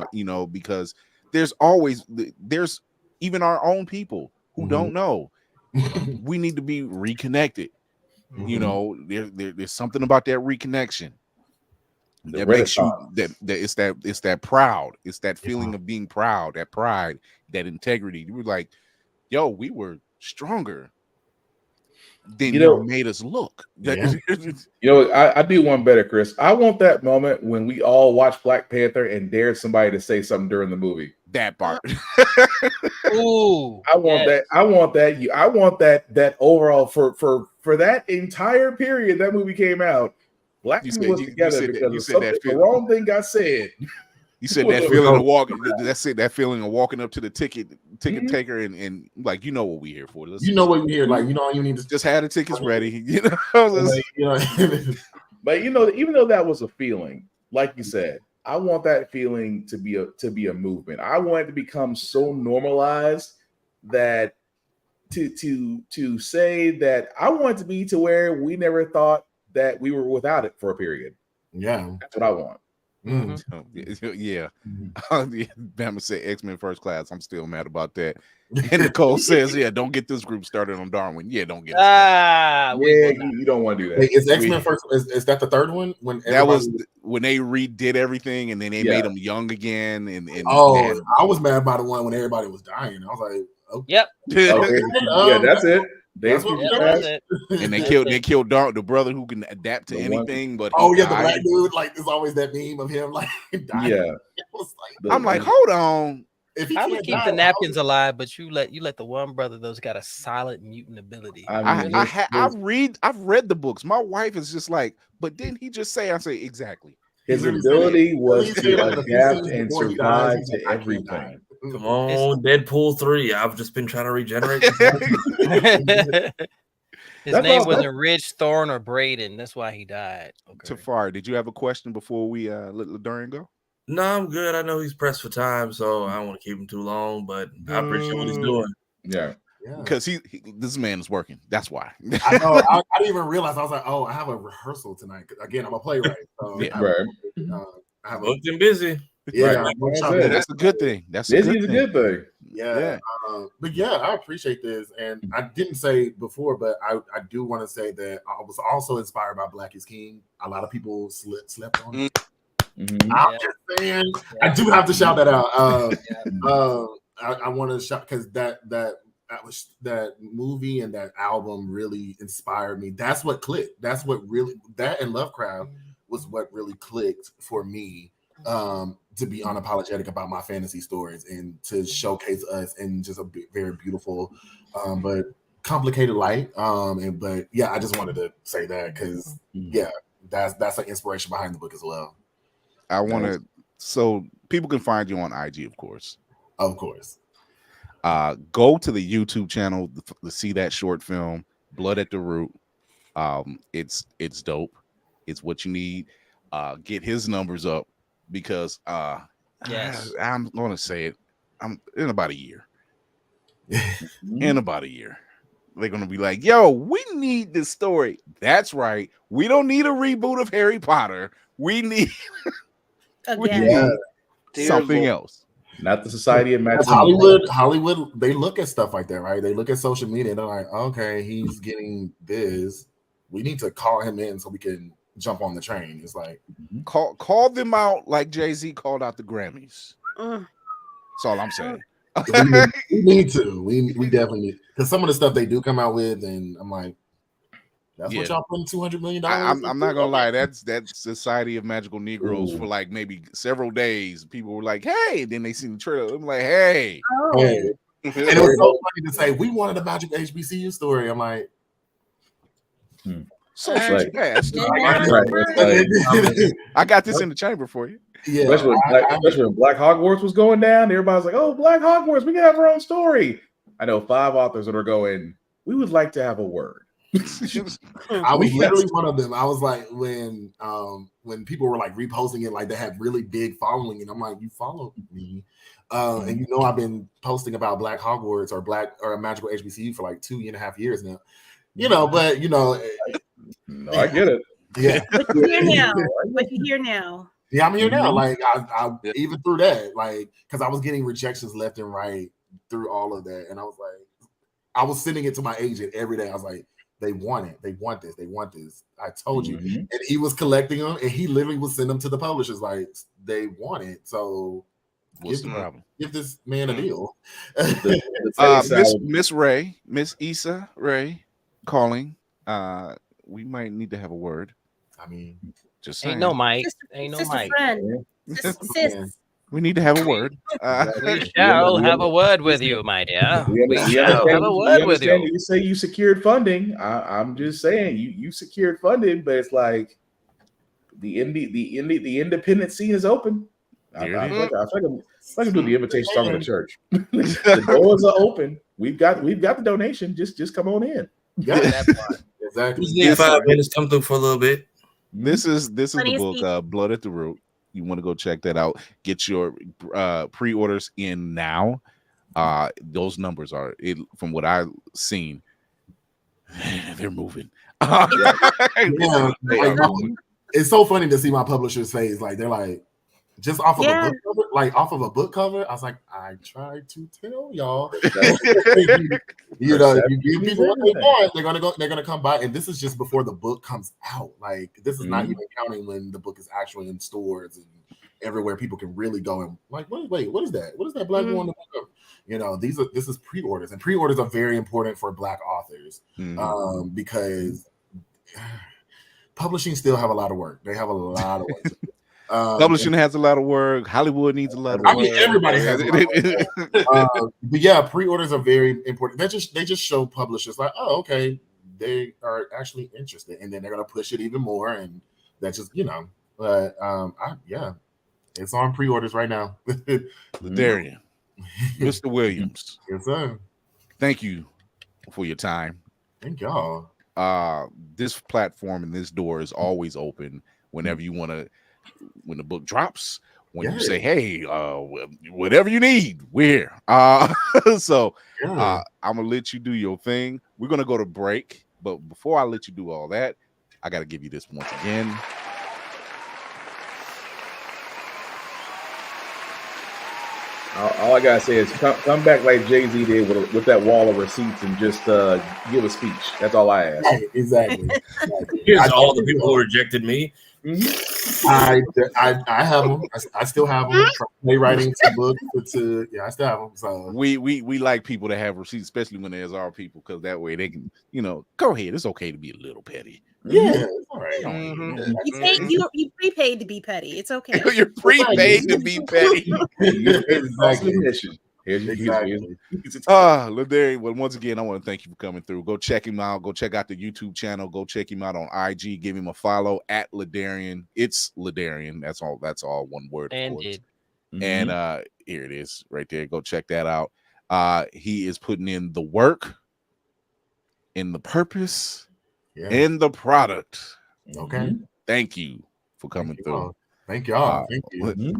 because there's even our own people who don't know. We need to be reconnected. There's something about that reconnection that makes you that it's that proud. It's that feeling of being proud, that pride, that integrity. You were like, yo, we were stronger than you made us look. I do one better, Chris. I want that moment when we all watched Black Panther and dared somebody to say something during the movie. That part. Ooh, I want that. I want that. I want that overall for that entire period that movie came out. Black people was together because the wrong thing got said. You said that feeling of walking. That's it. That feeling of walking up to the ticket taker and like, what we here for. What we're here. Like, you need to just have the tickets ready. But even though that was a feeling, like you said, I want that feeling to be a movement. I want it to become so normalized that to say that I want it to be to where we never thought that we were without it for a period. Yeah, that's what I want. Yeah. Bama said X-Men First Class. I'm still mad about that. And Nicole says, don't get this group started on Darwin. Yeah, don't get it. You don't want to do that. Wait, is X-Men First? Is that the third one? When they redid everything and then they made them young again. And I was mad about the one when everybody was dying. I was like, yep. Yeah, that's it. That's it. And they killed Dark, the brother who can adapt to anything. But the black dude, like there's always that meme of him like dying. Yeah, I'm like, hold on. I would keep the napkins alive, but you let the one brother that's got a solid mutant ability. I've read the books. My wife is just like, but didn't he just say? I say exactly. His ability was to adapt and survive to everything. Come on, Deadpool 3. I've just been trying to regenerate. His name wasn't Ridge, Thorn, or Braden. That's why he died. Okay. Tafari, did you have a question before we let Ladarrion go? No, I'm good. I know he's pressed for time, so I don't want to keep him too long, but I appreciate what he's doing. Yeah. Because this man is working. That's why. I know. I didn't even realize. I was like, oh, I have a rehearsal tonight. Again, I'm a playwright. So I have booked and busy. Yeah, that's a good thing. That's a good thing. Yeah. But yeah, I appreciate this. And I didn't say before, but I do want to say that I was also inspired by Black is King. A lot of people slept on it. I'm just saying, I do have to shout that out. I want to shout because that movie and that album really inspired me. That's what clicked. That's what really, that and Lovecraft was what really clicked for me, to be unapologetic about my fantasy stories and to showcase us in just a very beautiful but complicated light. But yeah, I just wanted to say that because that's an inspiration behind the book as well. I want to, so people can find you on IG, of course. Go to the YouTube channel to see that short film, Blood at the Root. It's dope. It's what you need. Get his numbers up because I'm going to say it. I'm in about a year. In about a year, they're going to be like, "Yo, we need this story." That's right. We don't need a reboot of Harry Potter. We need something else. Not the Society of Magic. Hollywood, they look at stuff like that, right? They look at social media and they're like, okay, he's getting this. We need to call him in so we can jump on the train. It's like call them out like Jay-Z called out the Grammys. That's all I'm saying. we need to. We definitely need, because some of the stuff they do come out with, and I'm like, that's what y'all putting $200 million. I'm not gonna lie. That's Society of Magical Negroes for like maybe several days. People were like, "Hey," then they see the trailer. I'm like, "Hey." And it was so funny to say we wanted a Magic HBCU story. I'm like, so fast. I got this in the chamber for you. Yeah, especially when Black Hogwarts was going down. Everybody's like, "Oh, Black Hogwarts, we can have our own story." I know 5 authors that are going, "We would like to have a word." I was literally one of them. I was like, when people were like reposting it, like they had really big following, and I'm like, you follow me, and you know I've been posting about Black Hogwarts or a Magical HBCU for like 2.5 years now, But no, I get it. Yeah, but you're here now. Yeah, I'm here now. Like I even through that, like because I was getting rejections left and right through all of that, and I was like, I was sending it to my agent every day. I was like, they want it. They want this. They want this. I told you. And he was collecting them, and he literally would send them to the publishers like, they want it. So what's the problem? Give this man a deal. Miss Issa Ray calling. We might need to have a word. I mean, just saying. Ain't no Mike. Sis. We need to have a word. We shall have a word with you, my dear. We shall have a word with you. You say you secured funding. I'm just saying you secured funding, but it's like the independent scene is open. I feel like I'm doing the invitation song in the church. The doors are open. We've got the donation. Just come on in. Yeah, that part. Exactly. Just need 5 minutes. Come through for a little bit. This is the book, Blood at the Root. You want to go check that out. Get your pre-orders in now. Those numbers are, from what I've seen, they're moving. It's so funny to see my publisher's face. like they're like, just off of a book cover, off of a book cover. I was like, I tried to tell y'all. You give people what they want, they're gonna come by. And this is just before the book comes out. Like this is not even counting when the book is actually in stores and everywhere people can really go and like, wait, what is that? What is that black one? This is pre-orders, and pre-orders are very important for Black authors because publishing still have a lot of work. They have a lot of work. Publishing has a lot of work. Hollywood needs a lot of work. I mean, everybody has a lot of work. But yeah, pre-orders are very important. They just show publishers like, oh, okay, they are actually interested, and then they're gonna push it even more, and that's just But it's on pre-orders right now. Ladarrion, Mr. Williams. Yes, sir. Thank you for your time. Thank y'all. this platform and this door is always open whenever you want to. When the book drops, when you say, "Hey, whatever you need, we're here." So I'm gonna let you do your thing. We're gonna go to break, but before I let you do all that, I gotta give you this once again. All I gotta say is come back like Jay-Z did with that wall of receipts and just give a speech. That's all I ask. Right, exactly. Here's all the people who rejected me. I have them. I still have them. Playwriting to books to I still have them. So we like people to have receipts, especially when there's our people, because that way they can, go ahead. It's okay to be a little petty. Yeah, all right. You prepaid to be petty. It's okay. You're prepaid to be petty. Exactly. Ladarrion, well, once again, I want to thank you for coming through. Go check him out. Go check out the YouTube channel. Go check him out on IG. Give him a follow at Ladarrion. It's Ladarrion. That's all one word. And here it is right there. Go check that out. He is putting in the work, in the purpose, in the product. Okay. Thank you for coming through. Thank y'all. Thank you.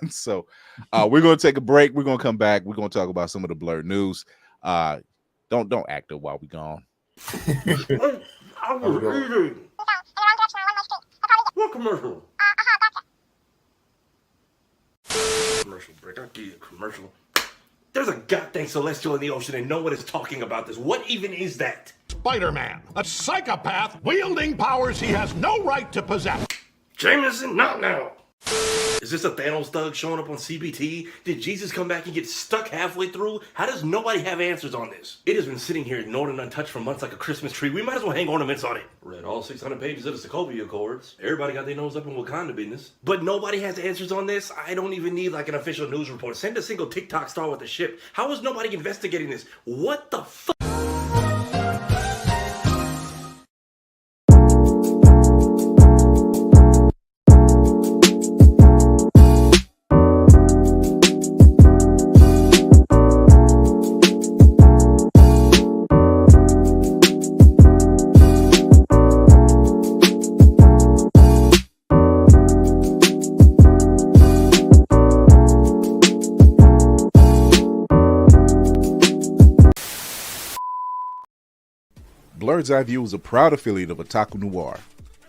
So we're gonna take a break. We're gonna come back. We're gonna talk about some of the Blerd news. Don't act up while we're gone. I was reading. What commercial? Commercial break. I'll give you a commercial. There's a goddamn celestial in the ocean and no one is talking about this. What even is that? Spider-Man, a psychopath wielding powers he has no right to possess. Jameson, not now. Is this a Thanos thug showing up on CBT? Did Jesus come back and get stuck halfway through? How does nobody have answers on this? It has been sitting here ignored and untouched for months like a Christmas tree. We might as well hang ornaments on it. Read all 600 pages of the Sokovia Accords. Everybody got their nose up in Wakanda business. But nobody has answers on this? I don't even need like an official news report. Send a single TikTok star with a ship. How is nobody investigating this? What the fuck? Blerd's Eye View is a proud affiliate of Otaku Noir.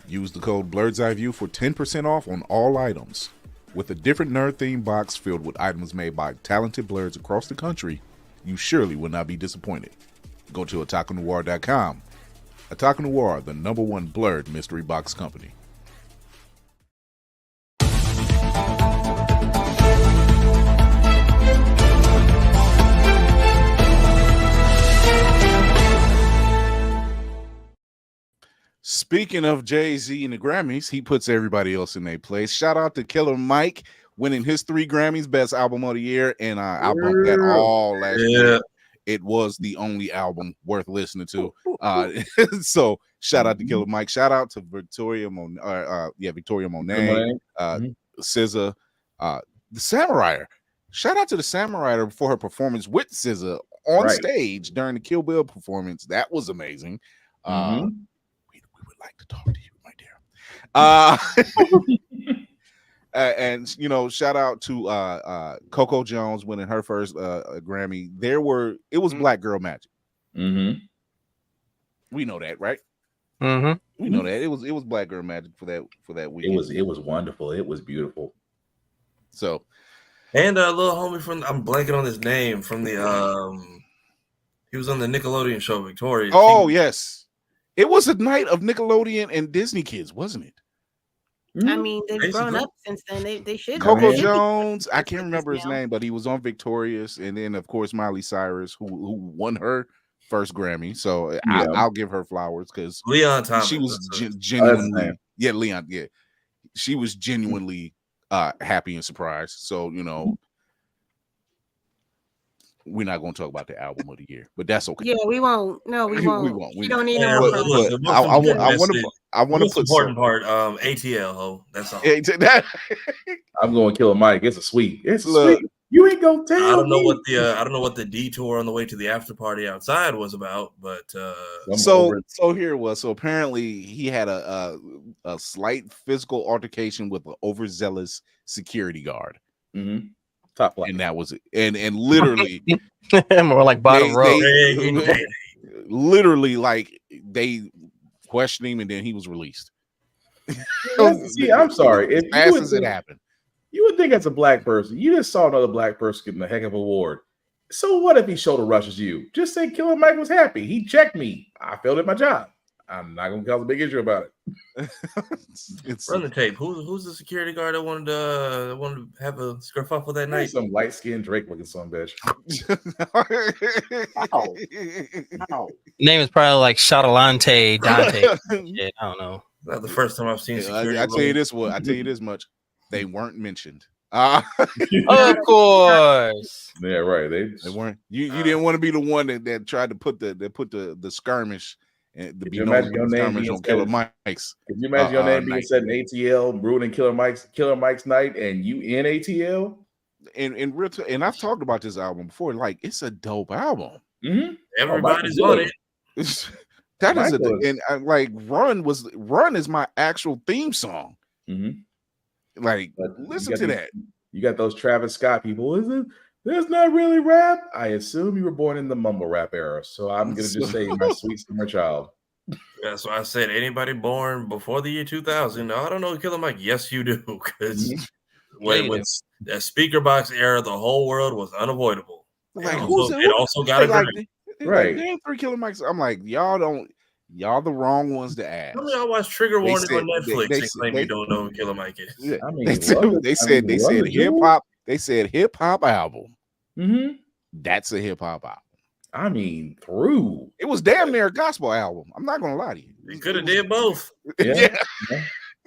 Use the code Blerd's Eye View for 10% off on all items. With a different nerd-themed box filled with items made by talented Blerds across the country, you surely will not be disappointed. Go to otakunoir.com. Otaku Noir, the #1 Blerd mystery box company. Speaking of Jay-Z and the Grammys, he puts everybody else in their place. Shout out to Killer Mike winning his 3 Grammys, Best Album of the Year, and I bumped that all last year. It was the only album worth listening to. So shout out to Killer Mike. Shout out to Victoria Monet, SZA, the Samurai. Shout out to the Samurai for her performance with SZA on stage during the Kill Bill performance. That was amazing. Like to talk to you, my dear. And shout out to Coco Jones winning her first Grammy. It was Black Girl Magic. We know that, right? We know that it was Black Girl Magic for that week. It was wonderful. It was beautiful. So, and a little homie from I'm blanking on his name from the he was on the Nickelodeon show Victoria. Oh yes. It was a night of Nickelodeon and Disney kids, wasn't it? I mean, they've grown up since then. They should. Coco Jones, I can't remember his name, but he was on Victorious, and then of course Miley Cyrus, who won her first Grammy. So I'll give her flowers because Leon Thomas. She was genuinely, Leon, she was genuinely happy and surprised. So we're not going to talk about the album of the year, but that's okay. Yeah, we won't. No, we won't. We won't. We don't need I want to put important part. ATL. That's all. I'm going to Killer Mike. It's a sweet. It's sweet. You ain't gonna tell I don't know me. I don't know what the detour on the way to the after party outside was about, but so here it was. So apparently he had a slight physical altercation with an overzealous security guard. Mm-hmm. Top line. And that was it. And literally more like bottom row. Literally, like they questioned him and then he was released. See, I'm sorry. As fast as it happened. You would think as a black person, you just saw another black person getting a heck of a award. So what if he shoulder rushes you? Just say Killer Mike was happy. He checked me. I failed at my job. I'm not gonna cause a big issue about it. Run the tape. Who's the security guard that wanted to have a skerfuffle that night? Some light skinned Drake looking son bitch. Name is probably like Shadalante Dante. Yeah, I don't know. Not the first time I've seen security. I tell you this much. They weren't mentioned. Of course. Yeah, right. They weren't. You didn't want to be the one that tried to put the skirmish and the skirmish on Killer Mike's. Could you imagine your name being said in ATL, ruining Killer Mike's night, and you in ATL? And I've talked about this album before. Like, it's a dope album. Mm-hmm. Everybody's on it. That is like Run is my actual theme song. Mm-hmm. Like, listen to that. You got those Travis Scott people. There's not really rap. I assume you were born in the mumble rap era. So I'm gonna just say my sweet summer child. That's why I said anybody born before the year 2000. I don't know Killer Mike. Yes, you do. Because when that speaker box era, the whole world was unavoidable. Like, it also got a right. Like, 3 Killer Mikes. I'm like, y'all the wrong ones to ask. Some of y'all watch Trigger Warning on Netflix and claim you don't know who Killer Mike is. Yeah. I mean, they said hip hop. They said hip hop album. Mm-hmm. That's a hip hop album. I mean, through it was damn near a gospel album. I'm not gonna lie to you. He could have did both. Yeah.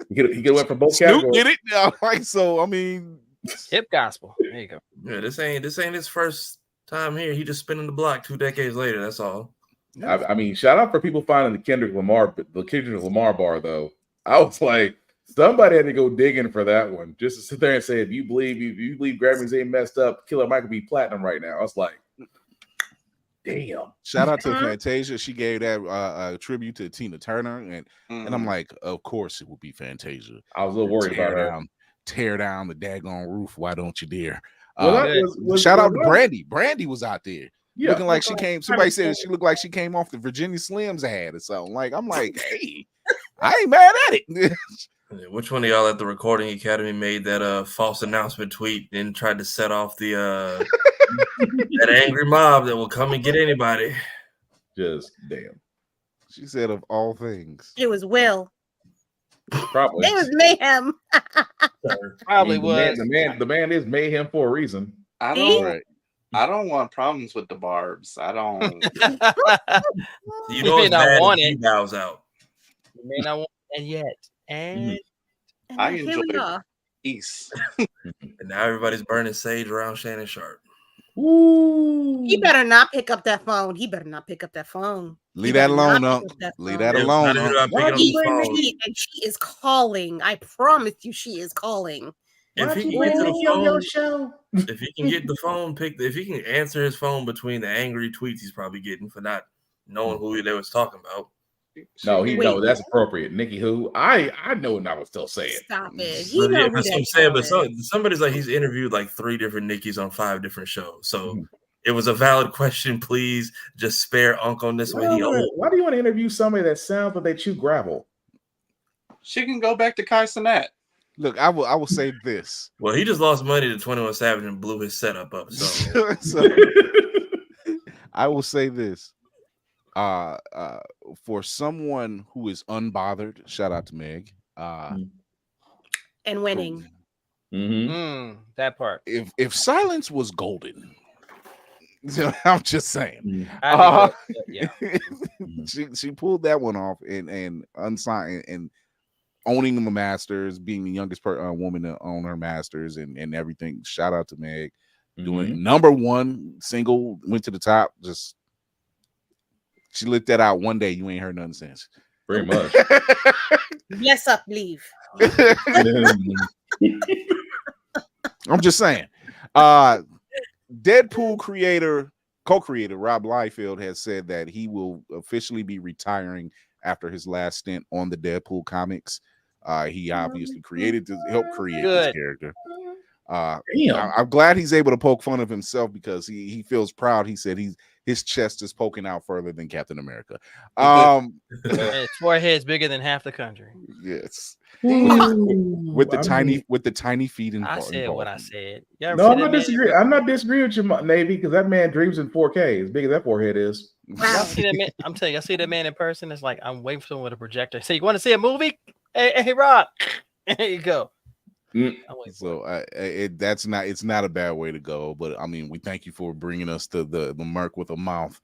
He could went for both Snoop did it. Like, so I mean, hip gospel. There you go. Yeah, this ain't his first time here. He just spinning the block 2 decades later. That's all. I mean, shout out for people finding the Kendrick Lamar bar though. I was like, somebody had to go digging for that one just to sit there and say, if you believe Grammys ain't messed up, Killer Mike would be platinum right now. I was like, damn. Shout out to Fantasia. She gave that tribute to Tina Turner, and I'm like, of course it would be Fantasia. I was a little worried about her. Tear down the daggone roof. Why don't you dare? Shout out to Brandy. Brandy was out there. Yeah, looking like she came. Somebody said she looked like she came off the Virginia Slims ad or something. Like, I'm like, hey, I ain't mad at it. Which one of y'all at the Recording Academy made that false announcement tweet and tried to set off the that angry mob that will come and get anybody? Just damn. She said of all things. It was Will. Probably. It was mayhem. Probably was. The man is mayhem for a reason. I don't want problems with the barbs. I don't. You know, it's bad if he bows out. You may not want it yet. And I enjoy peace. And now everybody's burning sage around Shannon Sharp. Ooh. He better not pick up that phone. Leave that alone, Unc. Leave that alone. And she is calling. I promise you, she is calling. If he can get to the phone, if he can get the phone picked, if he can answer his phone between the angry tweets he's probably getting for not knowing who they was talking about. No, that's appropriate. Nikki, who I know, and I would still say it. Stop it. Somebody's like he's interviewed like 3 different Nikkis on 5 different shows. So it was a valid question. Please just spare Unc on this one. Why do you want to interview somebody that sounds like they chew gravel? She can go back to Kai Cenat. Look, I will say this. Well, he just lost money to 21 Savage and blew his setup up. So I will say this. For someone who is unbothered, shout out to Meg. And winning. That part. If silence was golden, I'm just saying. She pulled that one off and unsigned and owning the Masters, being the youngest woman to own her Masters and everything. Shout out to Meg. Doing #1 single, went to the top. Just she lit that out one day. You ain't heard nothing since. Very much. Yes, up, leave. I'm just saying. Deadpool co-creator Rob Liefeld has said that he will officially be retiring after his last stint on the Deadpool comics. He obviously helped create this character. I'm glad he's able to poke fun of himself because he feels proud. He said his chest is poking out further than Captain America. His forehead's bigger than half the country. Yes. with the tiny feet and I said what I said. No, I'm not disagreeing. I'm not disagreeing with you, Navy, because that man dreams in 4K, as big as that forehead is. Y'all see that man? I'm telling you, I see that man in person. It's like I'm waiting for someone with a projector. Say, you want to see a movie? Hey, Rob. There you go. So it's not a bad way to go, but I mean, we thank you for bringing us to the Merc with a mouth.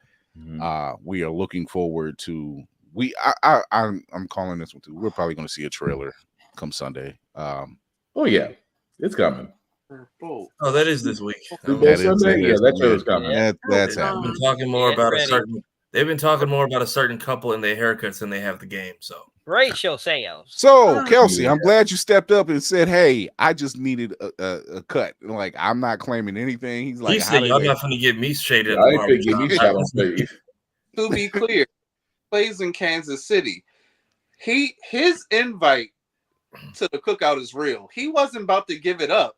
We are looking forward to I'm calling this one too. We're probably going to see a trailer come Sunday. Oh yeah, it's coming. Oh, that is this week. That trailer's coming. That's happening. They've been talking more about a certain couple and their haircuts than they have the game. So brace yourselves. So Kelsey, I'm glad you stepped up and said, "Hey, I just needed a cut." Like, I'm not claiming anything. He's like, he said, "Y'all not gonna get me shaded." To be clear, plays in Kansas City. His invite to the cookout is real. He wasn't about to give it up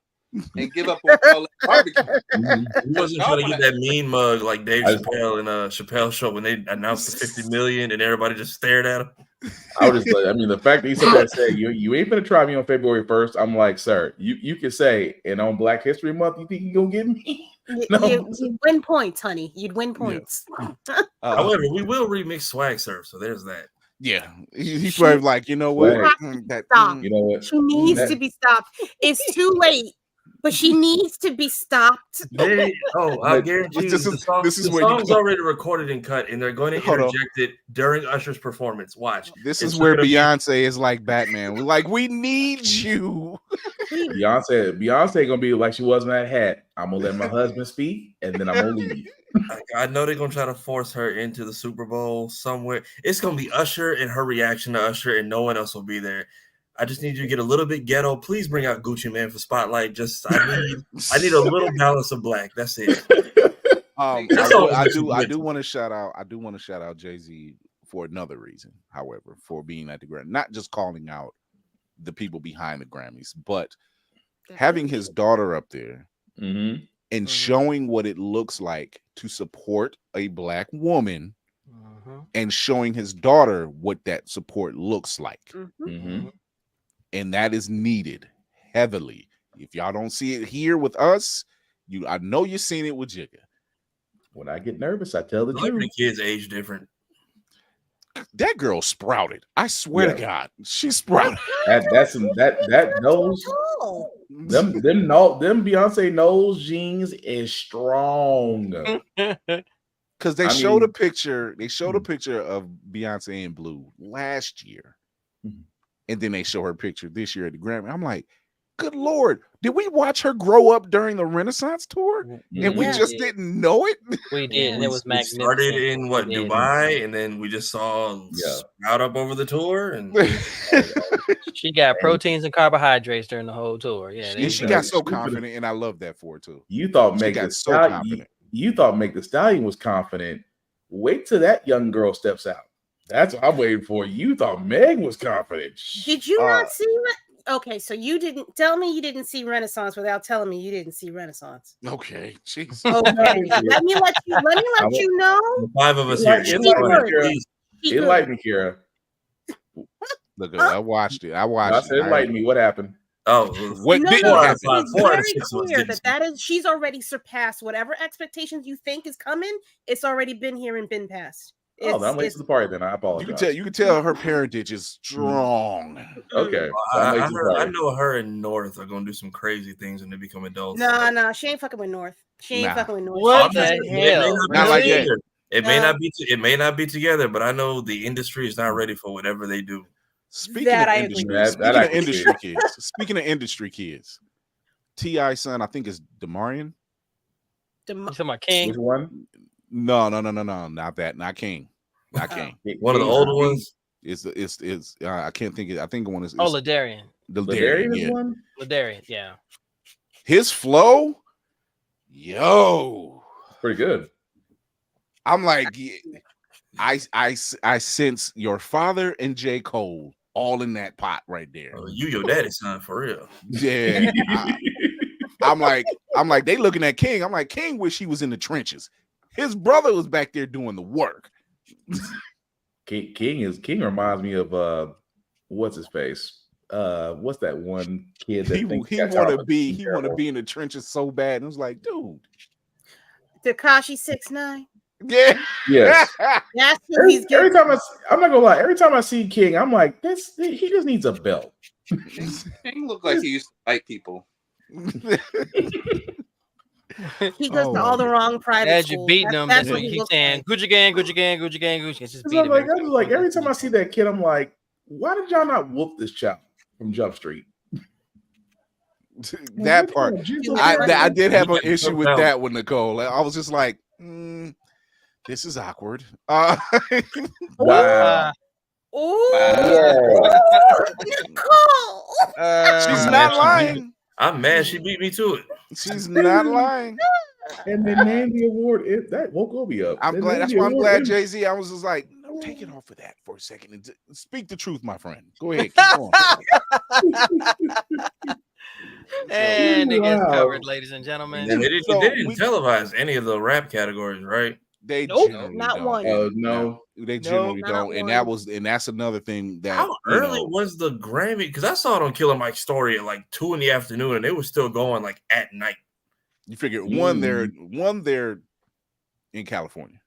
and give up on barbecue. He wasn't trying to get that mean mug like Dave Chappelle in Chappelle Show when they announced the 50 million and everybody just stared at him. I was just like, I mean, the fact that he said that, said you ain't gonna try me on February 1st. I'm like, sir, you can say, and on Black History Month, you think you gonna get me? No. You'd win points, honey. You'd win points. Yeah. However, we will remix Swag Surf, so there's that. Yeah, he's probably like, you know what? Stop. You know what? She needs to be stopped. It's too late, but she needs to be stopped. I guarantee you, the song's already recorded and cut, and they're going to interject it during Usher's performance. Watch. This is where Beyonce is like Batman. We're like, we need you. Beyonce gonna be like she was in that hat. I'm gonna let my husband speak, and then I'm gonna leave. I know they're gonna try to force her into the Super Bowl somewhere. It's gonna be Usher and her reaction to Usher, and no one else will be there. I just need you to get a little bit ghetto. Please bring out Gucci Man for Spotlight. I need a little balance of black. That's it. I do want to shout out Jay-Z for another reason. However, for being at the Grammy, not just calling out the people behind the Grammys, but having his daughter up there and showing what it looks like to support a black woman, and showing his daughter what that support looks like. And that is needed heavily. If y'all don't see it here with us, I know you've seen it with Jigga. When I get nervous, I tell the truth. The kids age different. That girl sprouted. I swear to God, she sprouted. That nose. Them Beyonce nose jeans is strong. Because they showed a picture. They showed a picture of Beyonce in blue last year. And then they show her picture this year at the Grammy. I'm like, good Lord, did we watch her grow up during the Renaissance tour? And we just didn't know it? We did, and it was magnificent. Started in Dubai, and then we just saw sprout up over the tour. And she got proteins and carbohydrates during the whole tour. Yeah, she got so confident, and I love that for her too. You thought Meg Thee Stallion was confident. Wait till that young girl steps out. That's what I'm waiting for. You thought Meg was confident. Did you not see it? Okay, so you didn't tell me you didn't see Renaissance without telling me you didn't see Renaissance. Okay, jeez. Okay, let me let you know. The 5 of us here. Enlighten me, Kira. Look, I watched it. I said, enlighten me. What happened? Oh, what didn't happen? It's very clear that is she's already surpassed whatever expectations you think is coming. It's already been here and been past. I'm late to the party. Then I apologize. You can tell her parentage is strong. Okay, I know her and North are gonna do some crazy things when they become adults. No, she ain't fucking with North. She ain't fucking with North. What the hell? Not like that. It may not be together, but I know the industry is not ready for whatever they do. Speaking of industry kids, T.I.'s son, I think is Damarian. You talking about King? Which one? No, not that, not King, not King. One of the older ones is I can't think. I think one is Ladarrion. Ladarrion, one. Ladarrion, yeah. His flow, Yo, pretty good. I'm like, I sense your father and J. Cole all in that pot right there. Oh, you your daddy's son for real. Yeah. I'm like, they looking at King. I'm like, King wish he was in the trenches. His brother was back there doing the work. King reminds me of what's his face? What's that one kid that he want to be in the trenches so bad? And it was like, dude, Tekashi 6ix9ine. Yeah. Yes. That's who he's getting. Every time I'm not gonna lie. Every time I see King, I'm like, he just needs a belt. King look like he used to fight people. He goes to all the wrong private As schools. you beating them, that's what you keep saying. Gucci gang, Gucci gang, Gucci gang, Gucci. It's just beat him. I was like, every time I see that kid, I'm like, why did y'all not whoop this child from Jump Street? That part, I did have an issue with that one, Nicole. I was just like, this is awkward. Wow. Nicole. She's not lying. I'm mad she beat me to it. She's not lying. And they named the award. That woke Obi up. I'm glad. That's why I'm glad, Jay-Z. I was just like, no, take it off of that for a second and speak the truth, my friend. Go ahead, keep going. And it gets covered, ladies and gentlemen. And they didn't televise any of the rap categories, right? They not don't. one. No, they generally don't. And that's another thing that. How early was the Grammy? Because I saw it on Killer Mike's story at like 2 PM, and it was still going like at night. You figure one they're in California.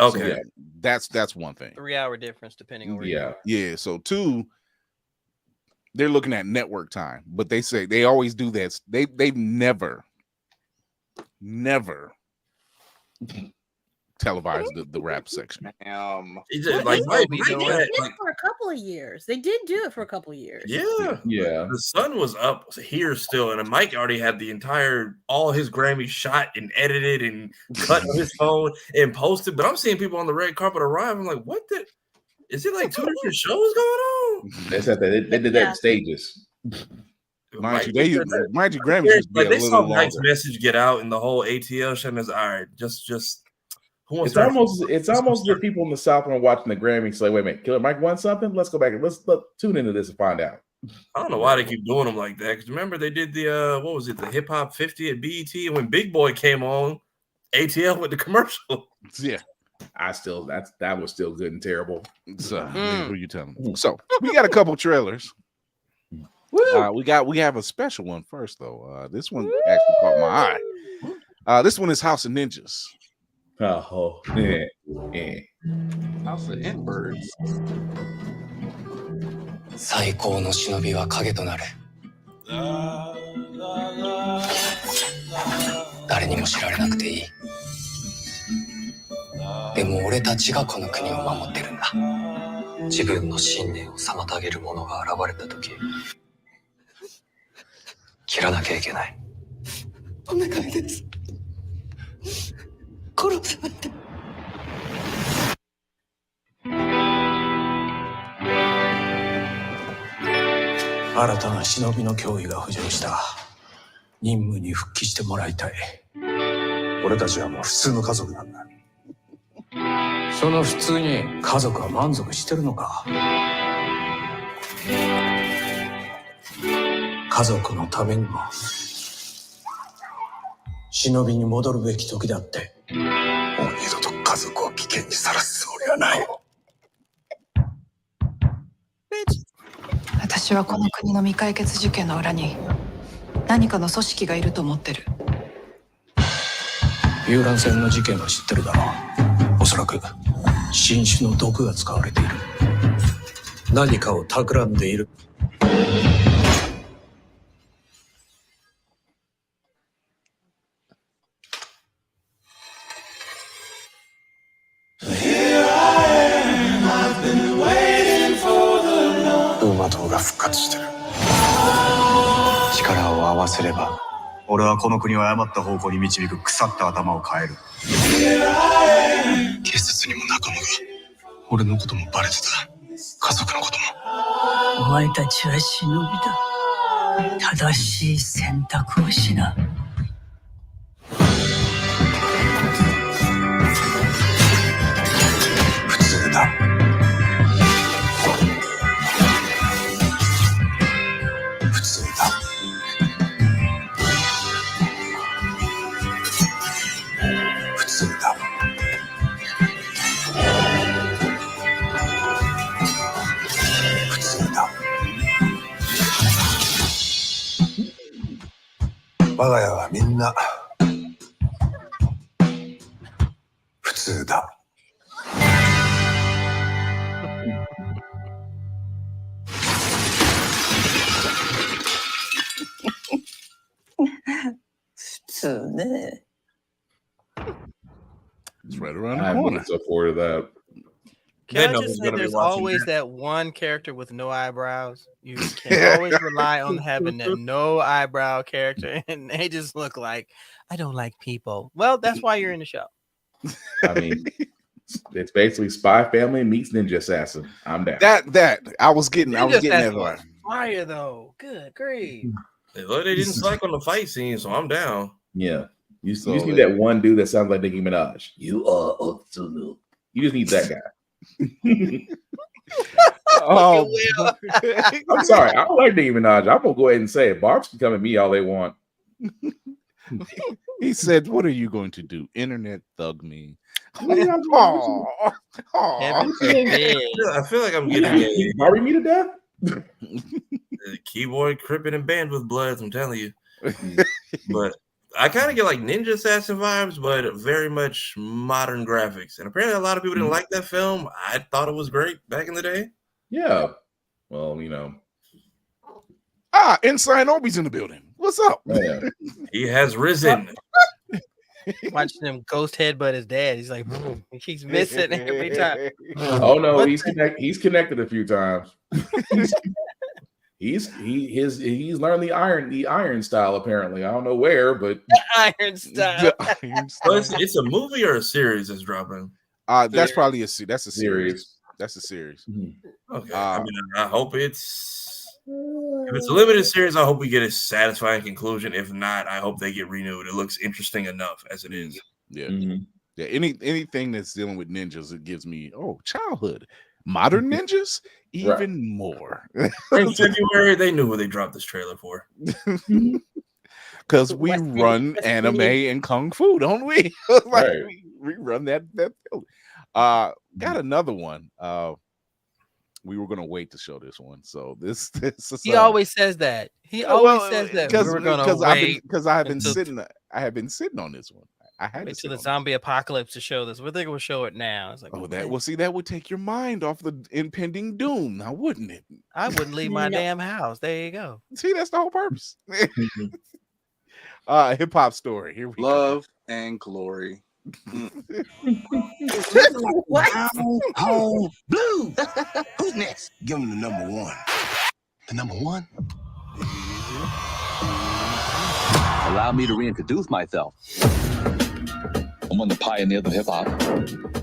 Okay, so, yeah, that's one thing. 3-hour difference depending on where you are. Yeah. So 2, they're looking at network time, but they say they always do that. They've never televised the rap section. They did it for a couple of years. They did do it for a couple of years. Yeah. The sun was up here still, and Mike already had all his Grammys shot and edited and cut on his phone and posted. But I'm seeing people on the red carpet arrive. I'm like, is it like 2 different shows going on? They said that they did that in stages. Mind you, Grammys used to be they a saw little Mike's longer. message get out, and the whole ATL show is all right. Just it's almost the people in the South when are watching the Grammys say, wait a minute, Killer Mike won something? Let's go back and let's tune into this and find out. I don't know why they keep doing them like that. Because remember they did the what was it, the Hip Hop 50 at BET, and when Big Boy came on, ATL with the commercial. Yeah. That was still good and terrible. So what are you telling me? So we got a couple trailers. We have a special one first though. This one actually caught my eye. This one is House of Ninjas. Oh, yeah. House of N-Birds. 最高の忍びは影となる。誰にも知られなくていい。でも俺たちがこの国を守ってるんだ。自分の信念を妨げる者が現れた時、切らなきゃいけない。お願いです。殺さないで。新たな忍びの脅威が浮上した。任務に復帰してもらいたい。俺たちはもう普通の家族なんだ。その普通に家族は満足してるのか。家族のためにも忍びに戻るべき時だって。もう二度と家族を危険にさらすつもりはない。私はこの国の未解決事件の裏に何かの組織がいると思ってる。遊覧船の事件は知ってるだろう。おそらく新種の毒が使われている。何かを企んでいる。馬党が復活してる。力を合わせれば俺はこの国を誤った方向に導く腐った頭を変える。警察にも仲間が。俺のこともバレてた。家族のことも。お前たちは忍びだ。正しい選択をしな。我が家はみんな普通だ。普通ね。 It's right around the I'm corner. looking so forward to that. Can I just say there's always that one character with no eyebrows? You can always rely on having that no eyebrow character, and they just look like, I don't like people. Well, that's why you're in the show. I mean, it's basically Spy Family meets Ninja Assassin. I'm down. That I was getting that one. Fire though. Good grief. They didn't slack on the fight scene, so I'm down. Yeah. You just need that one dude that sounds like Nicki Minaj. You are Otsunu. You just need that guy. Oh, I'm sorry. I don't like Nicki Minaj. I'm gonna go ahead and say it. Barbs can come at me all they want. He said, "What are you going to do? Internet thug me?" I feel like I'm getting Barbie me to death. The keyboard cripping and banned with bloods. I'm telling you, but I kind of get like Ninja Assassin vibes, but very much modern graphics. And apparently, a lot of people didn't like that film. I thought it was great back in the day. Yeah. Well, you know. Inside Obi's in the building. What's up? Yeah. He has risen. Watching him ghost headbutt his dad. He's like, he keeps missing every time. Oh no, he's connected a few times. He's learned the iron style apparently. I don't know where, but iron style. Well, it's a movie or a series that's dropping. That's probably a series. That's a series. Okay. I mean, I hope if it's a limited series, I hope we get a satisfying conclusion. If not, I hope they get renewed. It looks interesting enough as it is. Yeah. Yeah. Anything that's dealing with ninjas, it gives me childhood. Modern ninjas, even more. In February, they knew what they dropped this trailer for. Because we run anime and kung fu, don't we? we run that film. Got another one. We were gonna wait to show this one. So this is he always says that. He always says that because I have been sitting on this one. I had to the zombie apocalypse to show this. We're going to show it now. It's like, that would take your mind off the impending doom, now wouldn't it? I wouldn't leave my damn house. There you go. See, that's the whole purpose. Hip hop story. Here we go. And glory. What? Home blue. Who's next? Give him the number one. The number one? Allow me to reintroduce myself. I'm one of the pioneers of hip-hop.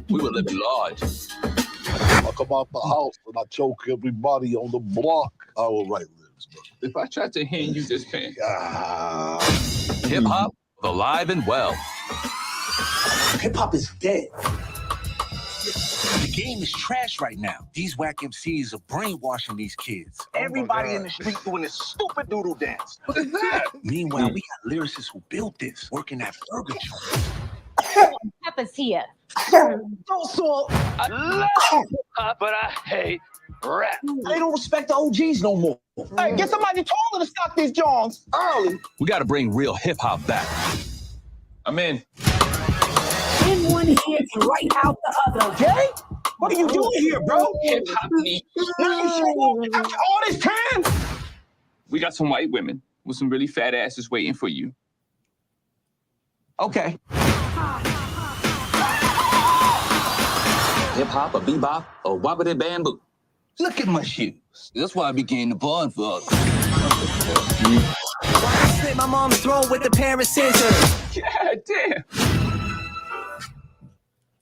We were living large. I come out the house and I choke everybody on the block. I will write lyrics, bro. If I tried to hand you this pen. Hip-hop, alive and well. Hip-hop is dead. The game is trash right now. These whack MCs are brainwashing these kids. Everybody in the street doing this stupid doodle dance. What is that? Meanwhile, we got lyricists who built this, working at Burger Joint. Happens here. I love hip-hop, but I hate rap. They don't respect the OGs no more. Hey, get somebody taller to stop these Johns early. We got to bring real hip-hop back. I'm in. In one ear and right out the other. Jay? What are you doing here, bro? Hip-hop me. Now you show up after all this time? We got some white women with some really fat asses waiting for you. Okay. Hip-hop, a bebop, a wobbity bamboo. Look at my shoes. That's why I became the bond for us. I slit my mom's throat with a pair of scissors. God damn.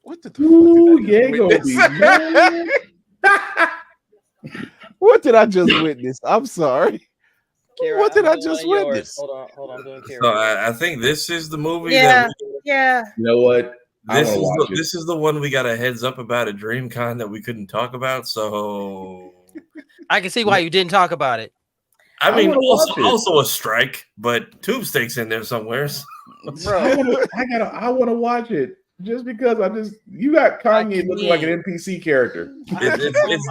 What did What did I just witness? I'm sorry. Kira, what did I just witness? Hold on, I'm doing Kira. So I think this is the movie. Yeah. You know what? This is the one we got a heads up about at DreamCon that we couldn't talk about. So I can see why you didn't talk about it. I mean, also a strike, but Tube Steak's in there somewhere. I want to watch it just because you got Kanye looking like an NPC character. It's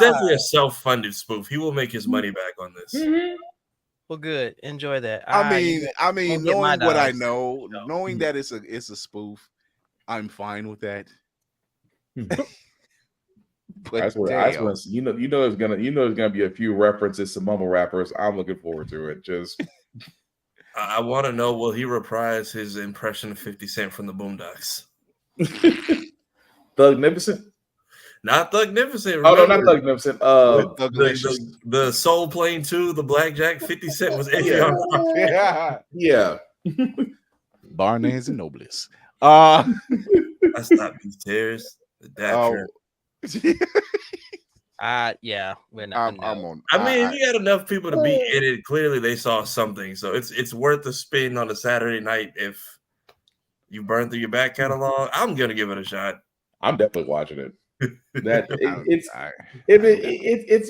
definitely a self-funded spoof. He will make his money back on this. Mm-hmm. Well, good. Enjoy that. I mean, knowing what I know, knowing that it's a spoof, I'm fine with that. But you know there's gonna be a few references to mumble rappers. I'm looking forward to it. Just I want to know, will he reprise his impression of 50 Cent from the Boondocks? Thugnificent? Not Thugnificent. Oh no, not Thugnificent. The Soul Plane 2, the Blackjack. 50 Cent was Avion. Yeah. Barnes and Nobles. I stopped these tears. Yeah, we're not. I'm on. I mean, you got enough people to be in it. Clearly, they saw something, so it's worth the spin on a Saturday night. If you burn through your back catalog, I'm gonna give it a shot. I'm definitely watching it. It's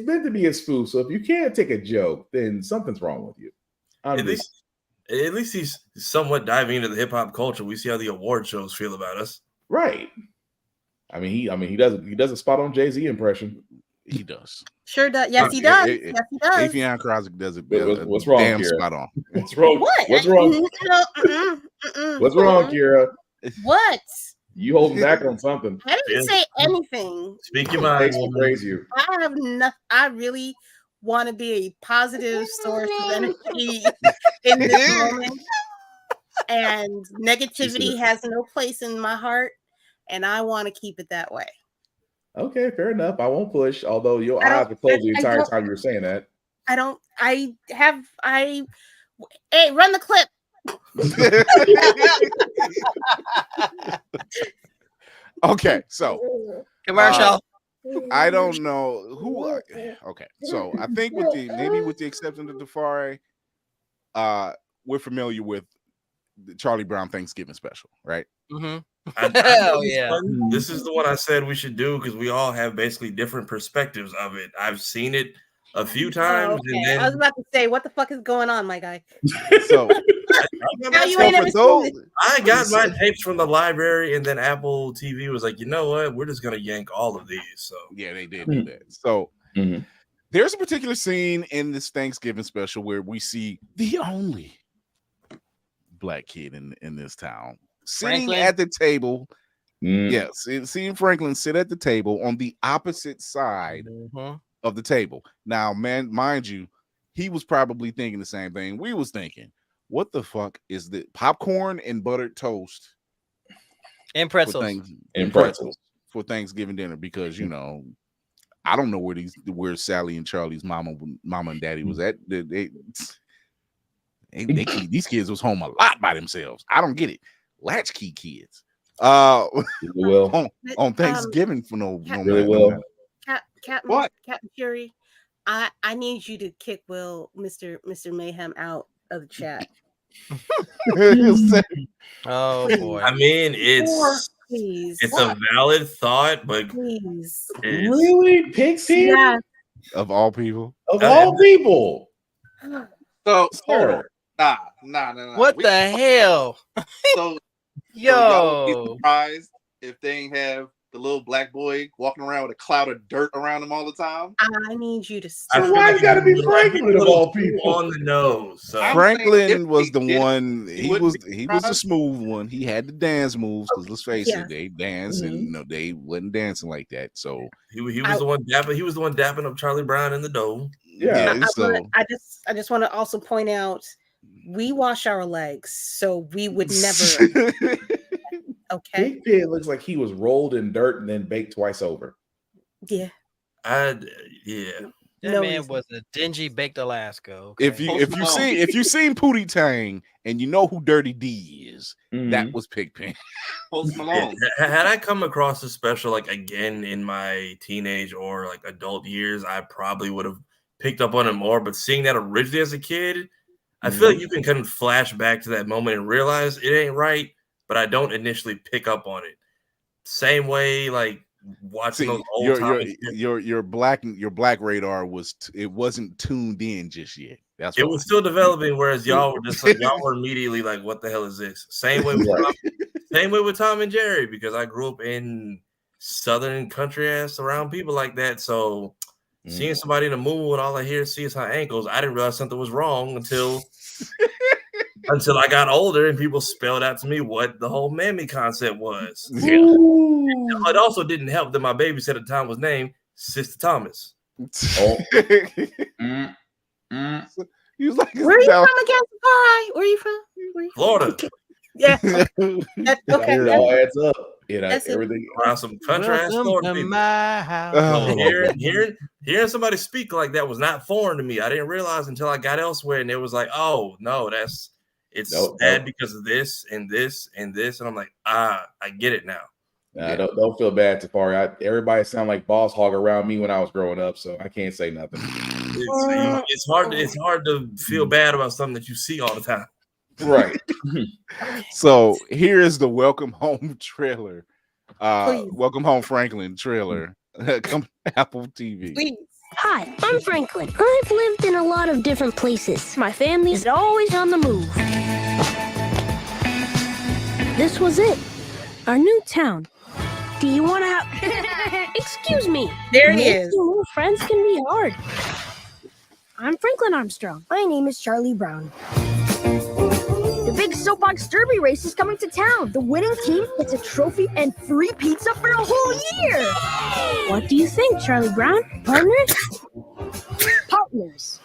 meant to be a spoof. So if you can't take a joke, then something's wrong with you. At least he's somewhat diving into the hip hop culture. We see how the award shows feel about us. Right. I mean, he does a spot on Jay-Z impression. He does. Sure does. Yes, he does. Yes, he does. Avion Krasik does it. What's wrong, damn Kira? Spot on. What's wrong? What? What's wrong? What's wrong, Kira? What? You holding back on something? I didn't say anything. Speak your mind. Praise you. I have nothing. I really want to be a positive source of energy in this moment, and negativity has no place in my heart, and I want to keep it that way. Okay, fair enough. I won't push, although your eyes were closed the entire time you were saying that. Hey, run the clip. Okay, so commercial. I don't know who. Okay, so I think with the exception of Defari, we're familiar with the Charlie Brown Thanksgiving special, right? Mm-hmm. Hell yeah! This is the one I said we should do because we all have basically different perspectives of it. I've seen it a few times, and then I was about to say, what the fuck is going on, my guy? So I got my tapes from the library, and then Apple TV was like, you know what? We're just gonna yank all of these. So yeah, they did do that. So there's a particular scene in this Thanksgiving special where we see the only black kid in this town sitting at the table. Yes, seeing Franklin sit at the table on the opposite side of the table. Now, man, mind you, he was probably thinking the same thing we was thinking. What the fuck is the popcorn and buttered toast and pretzels for Thanksgiving dinner? Because I don't know where Sally and Charlie's mama and daddy was at. These kids was home a lot by themselves. I don't get it. Latchkey kids. On Thanksgiving for no Captain Fury, I need you to kick Mr. Mayhem out of the chat. Oh boy. I mean, it's a valid thought, but really picks him? Yeah. Of all people. Of all people. So hold on. Nah. What the hell? So yo, be surprised if they ain't have the little black boy walking around with a cloud of dirt around him all the time. I need you to stop. Why you gotta be Franklin of all people? On the nose. So. Franklin was the one. He was the smooth one. He had the dance moves because let's face it, they dance and they wasn't dancing like that. So he was the one dapping. He was the one dapping up Charlie Brown in the dough. Yeah. I just want to also point out we wash our legs, so we would never. Okay. Pigpen looks like he was rolled in dirt and then baked twice over. Yeah. That man was a dingy baked Alaska. Okay? If you seen Pootie Tang and you know who Dirty D is, that was Pigpen. Had I come across this special like again in my teenage or like adult years, I probably would have picked up on it more. But seeing that originally as a kid, I feel like you can kind of flash back to that moment and realize it ain't right. But I don't initially pick up on it. Same way, like watching those old your black radar wasn't tuned in just yet. That's it was still developing. Whereas y'all were just y'all were immediately like, "What the hell is this?" Same way with Tom and Jerry, because I grew up in Southern country ass around people like that. So Seeing somebody in the moon, all I hear see is her ankles. I didn't realize something was wrong until I got older and people spelled out to me what the whole mammy concept was. Yeah. It also didn't help that my babysitter at the time was named Sister Thomas. Oh. He was like, where are you from again, Sarai? Where are you from? Florida. Yeah. Okay. It all adds up. You know, everything. Some country ass Florida people. My house. Hearing somebody speak like that was not foreign to me. I didn't realize until I got elsewhere, and it was like, oh no, it's bad because of this and this and this, and I'm like, I get it now. Don't feel bad, Tafari. Everybody sound like boss hog around me when I was growing up, so I can't say nothing. It's hard to feel bad about something that you see all the time. Right. So here is the Welcome Home trailer. Welcome Home Franklin trailer. Come Apple TV. Please. Hi, I'm Franklin. I've lived in a lot of different places. My family is always on the move. This was it. Our new town. Do you want to have... Excuse me. There he is. Making new friends can be hard. I'm Franklin Armstrong. My name is Charlie Brown. The big soapbox derby race is coming to town. The winning team gets a trophy and free pizza for a whole year. What do you think, Charlie Brown? Partners? Partners.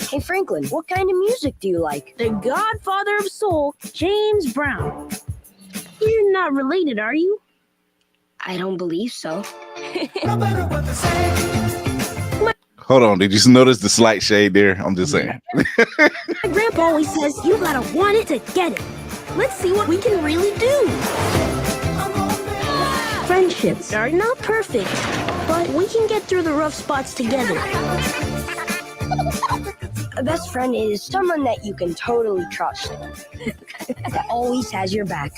Hey, Franklin, what kind of music do you like? The godfather of soul, James Brown. You're not related, are you? I don't believe so. Hold on, did you notice the slight shade there? I'm just saying. My grandpa always says you gotta want it to get it. Let's see what we can really do. Friendships are not perfect, but we can get through the rough spots together. A best friend is someone that you can totally trust. That always has your back.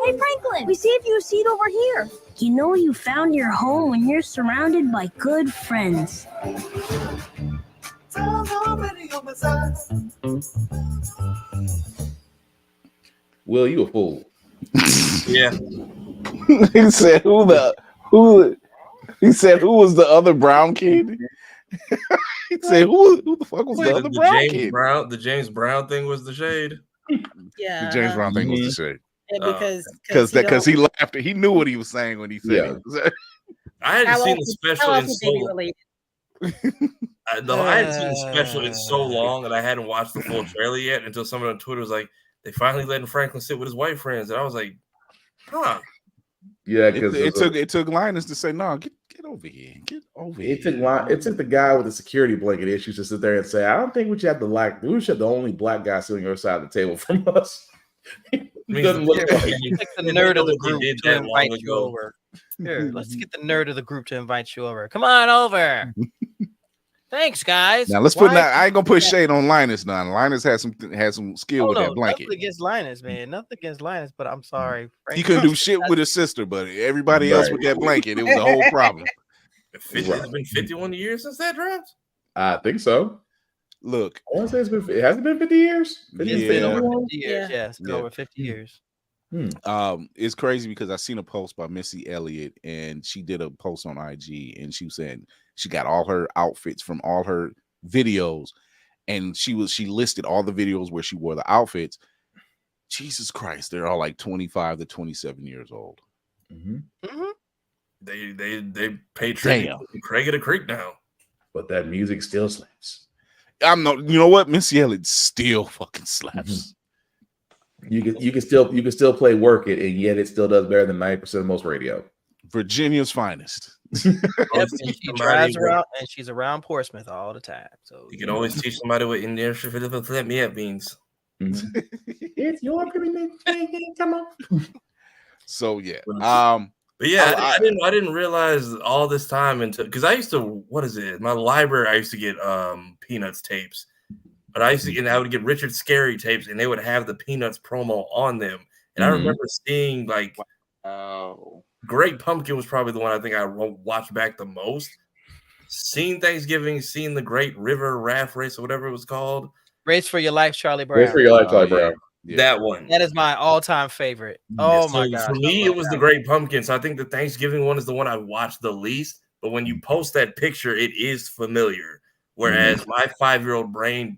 Hey, Franklin, we saved you a seat over here. You know you found your home when you're surrounded by good friends. Will, you a fool. Yeah. He said, He said, who was the other brown kid? He said, who the fuck was the other brown James kid? The James Brown thing was the shade. Yeah. The James Brown thing was the shade. Yeah, because he laughed. He knew what he was saying when he said it. I hadn't seen the special in so long. I hadn't seen the special in so long, and I hadn't watched the full trailer yet until someone on Twitter was like, "They finally letting Franklin sit with his white friends," and I was like, "Huh." Yeah, because it took Linus to say, "No, get over here, get over here." It took the guy with the security blanket issues to sit there and say, "I don't think we should have the only black guy sitting on your side of the table from us." Doesn't look like the nerd of the group to invite you over. Here, let's get the nerd of the group to invite you over. Come on over. Thanks, guys. Now let's put. I ain't gonna put shade on Linus now. Linus had some skill with that blanket. Nothing against Linus, man. Nothing against Linus, but I'm sorry. He couldn't do shit with his sister, but everybody else with that blanket, it was a whole problem. It's been 51 years since that dropped. I think so. Look, I want to say it hasn't been 50 years. It's been over 50 years. Yeah, it's been over 50 years. It's crazy because I seen a post by Missy Elliott, and she did a post on IG, and she was saying she got all her outfits from all her videos, and she listed all the videos where she wore the outfits. Jesus Christ, they're all like 25 to 27 years old. They pay tribute to Craig of the Creek now, but that music still slaps. You know what? Missy Elliott still fucking slaps. You can still play Work It, and yet it still does better than 90% of most radio. Virginia's finest. She drives around, and she's around Portsmouth all the time. So you can always teach somebody what Indian let me up means. It's your privilege. Come on. So yeah. But yeah, I didn't realize all this time until because I used to my library I used to get Peanuts tapes, but I would get Richard Scarry tapes and they would have the Peanuts promo on them, and I remember seeing like Great Pumpkin was probably the one I think I watched back the most. Seeing Thanksgiving, seeing the Great River Raft Race or whatever it was called. Race for Your Life, Charlie Brown. Race for Your Life, Charlie Brown. That one. That is my all-time favorite. Oh my gosh. For me, it was the Great Pumpkin. So I think the Thanksgiving one is the one I watched the least. But when you post that picture, it is familiar. Whereas my 5-year-old brain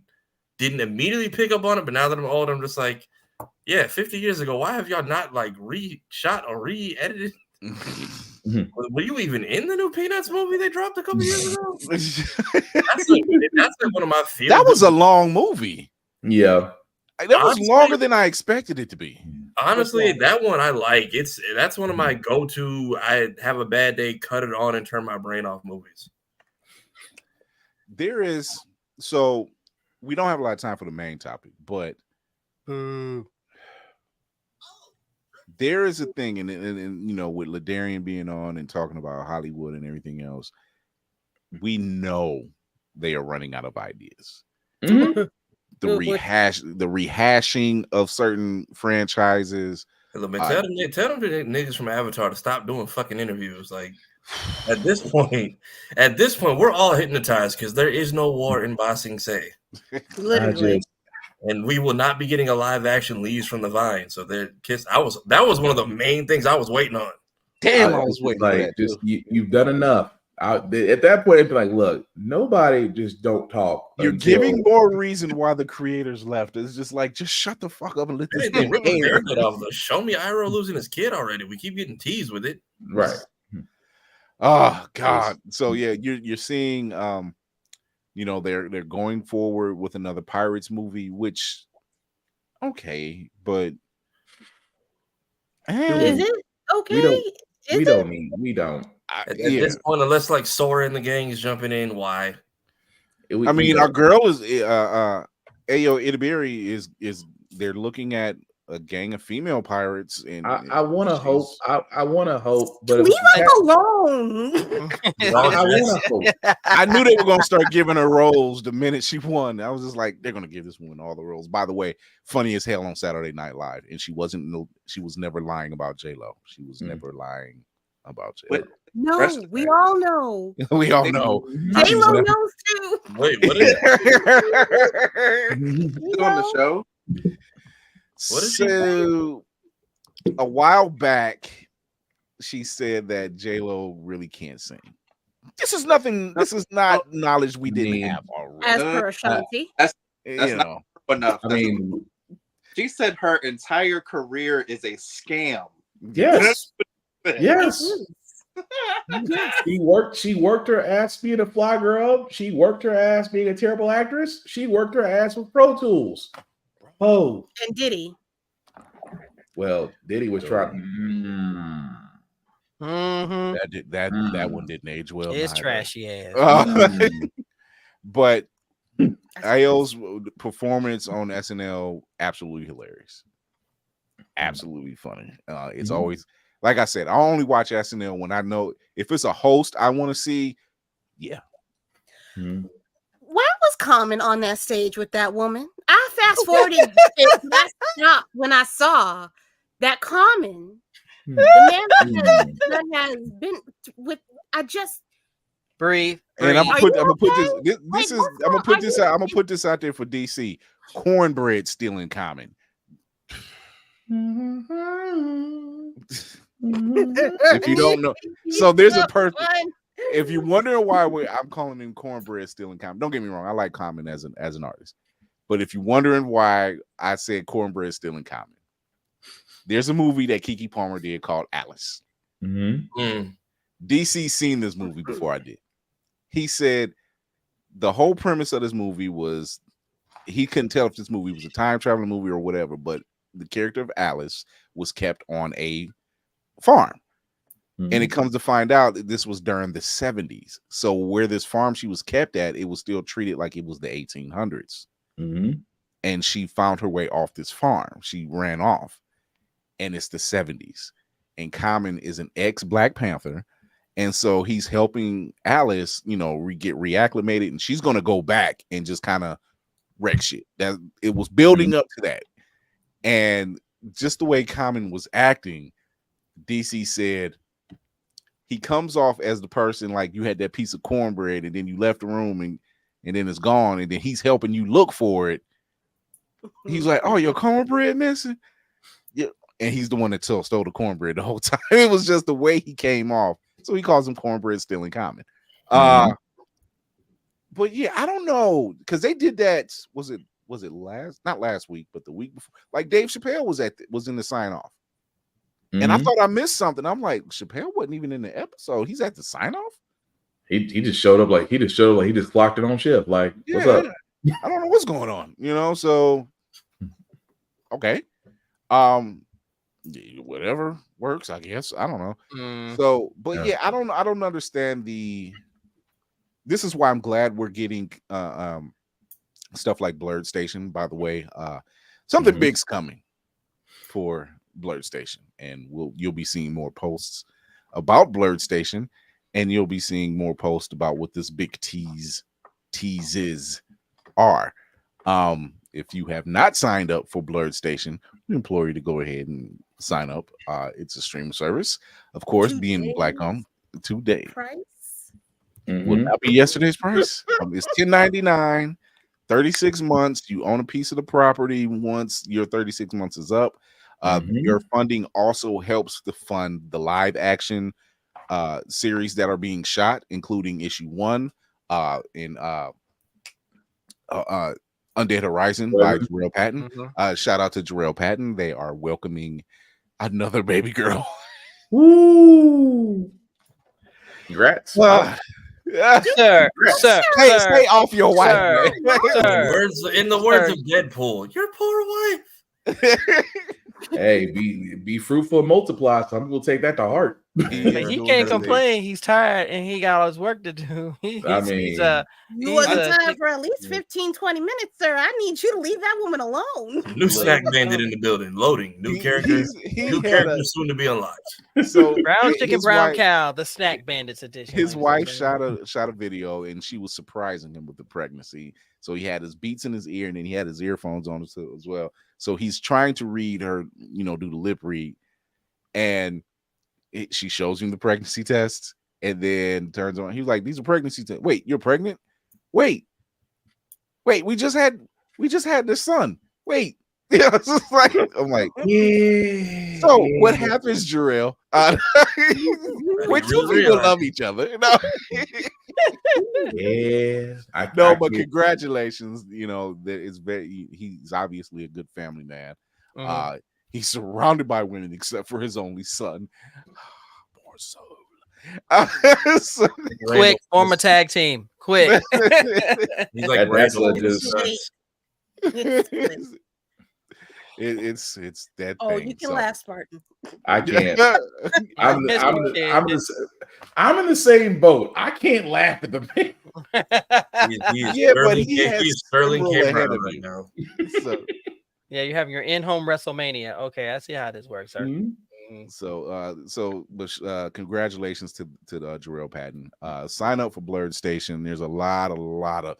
didn't immediately pick up on it. But now that I'm old, I'm just like, yeah, 50 years ago, why have y'all not like re-shot or re-edited? Were you even in the new Peanuts movie they dropped a couple years ago? that's like one of my favorites. That was a long movie. Yeah. That was longer than I expected it to be. Honestly, that one I like. That's one of my go-to. I have a bad day, cut it on, and turn my brain off movies. There is so we don't have a lot of time for the main topic, but there is a thing, and you know, with Ladarrion being on and talking about Hollywood and everything else, we know they are running out of ideas. The rehashing of certain franchises. Tell them niggas from Avatar to stop doing fucking interviews. Like at this point, we're all hypnotized because there is no war in Ba Sing Se. Literally. And we will not be getting a live action Leaves from the Vine. So that was one of the main things I was waiting on. Damn, I was waiting for that. Just you've done enough. At that point, it'd be like, look, nobody just don't talk. You're giving more reason why the creators left. It's just like, just shut the fuck up and let this thing air. Show me Iroh losing his kid already. We keep getting teased with it. Right. Oh God. So yeah, you're seeing you know, they're going forward with another Pirates movie, which okay, but is it okay? We don't. At this point, unless like Sora and the gang is jumping in, why? I mean, our girl is Ayo Itibiri is they're looking at a gang of female pirates, and I want to hope. I want to hope, but leave us alone. I knew they were going to start giving her roles the minute she won. I was just like, they're going to give this woman all the roles. By the way, funny as hell on Saturday Night Live, and she was never lying about J-Lo. She was never lying about J-Lo. No, we all know. We all know. J-Lo knows too. Wait, what is it? On the show? What is so a while back, she said that J-Lo really can't sing. This is nothing. This is not knowledge we didn't have already. As per Ashanti. That's you not enough. I mean, she said her entire career is a scam. Yes. Yes. She worked her ass being a fly girl. She worked her ass being a terrible actress. She worked her ass with Pro Tools. Oh, and Diddy. Well, Diddy was trying. That one didn't age well. It's trashy ass. But Ayo's performance on SNL absolutely hilarious, absolutely funny. It's always, like I said, I only watch SNL when I know if it's a host I want to see. Yeah. Why was Common on that stage with that woman? I fast forwarded when I saw that Common, the man that has been with. I just breathe. And I'm gonna put this out there for DC. Cornbread stealing Common. If you don't know, so there's a person. If you're wondering why I'm calling him Cornbread stealing Common, don't get me wrong. I like Common as an artist, but if you're wondering why I said Cornbread stealing Common, there's a movie that Keke Palmer did called Alice. DC seen this movie before I did. He said the whole premise of this movie was he couldn't tell if this movie was a time traveling movie or whatever, but the character of Alice was kept on a farm. And it comes to find out that this was during the 70s. So where this farm she was kept at, it was still treated like it was the 1800s. And she found her way off this farm. She ran off. And it's the 70s. And Common is an ex-Black Panther. And so he's helping Alice, get reacclimated. And she's going to go back and just kind of wreck shit. That it was building up to that. And just the way Common was acting, DC said, he comes off as the person like you had that piece of cornbread and then you left the room and then it's gone and then he's helping you look for it. He's like, "Oh, your cornbread missing?" Yeah, and he's the one that stole the cornbread the whole time. It was just the way he came off. So he calls him cornbread stealing common. But yeah, I don't know because they did that. Was it not last week, but the week before? Like Dave Chappelle was in the sign off, and I thought I missed something. I'm like, Chappelle wasn't even in the episode. He's at the sign off. He just showed up like he just clocked it on shift. Like, what's up? I don't know what's going on. So okay, whatever works, I guess. I don't know. So, but yeah, I don't understand this is why I'm glad we're getting stuff like Blerd Station. By the way, something big's coming for Blerd Station, and you'll be seeing more posts about Blerd Station, and you'll be seeing more posts about what this big teases are. If you have not signed up for Blerd Station, we implore you to go ahead and sign up. It's a streaming service, of course, being Black-owned. 2 days. Price? Will not be yesterday's price. It's $10.99, 36 months. You own a piece of the property once your 36 months is up. Your funding also helps to fund the live action series that are being shot, including issue 1 in Undead Horizon by Jarrell Patton. Shout out to Jarrell Patton. They are welcoming another baby girl. Woo! Congrats. Sir, stay off your wife. In the words of Deadpool, your poor wife. Hey, be fruitful and multiply. So I'm gonna take that to heart. He can't complain. He's tired and he got all his work to do. You wasn't tired for at least 15-20 minutes, sir. I need you to leave that woman alone. New snack bandit in the building. Loading. New characters. New characters soon to be unlocked. So brown chicken, brown cow, the snack bandits edition. His wife shot a video, and she was surprising him with the pregnancy. So he had his beats in his ear, and then he had his earphones on as well. So he's trying to read her, do the lip read, and she shows him the pregnancy test, and then turns on. He's like, "These are pregnancy tests. Wait, you're pregnant? Wait, we just had this son. Wait." Yeah, it's just like, I'm like, yeah. So what happens, Jarrell? When two people love each other, but congratulations. That is he's obviously a good family man. He's surrounded by women except for his only son. Poor soul. Quick, form a tag team. Quick. He's like It's that. Oh, thing, you can laugh, Spartan. I can't. I'm in the same boat. I can't laugh at the man. He's Sterling Cameron right now. So, yeah, you're having your in-home WrestleMania. Okay, I see how this works, sir. So congratulations to Jarrell Patton. Sign up for Blerd Station. There's a lot of.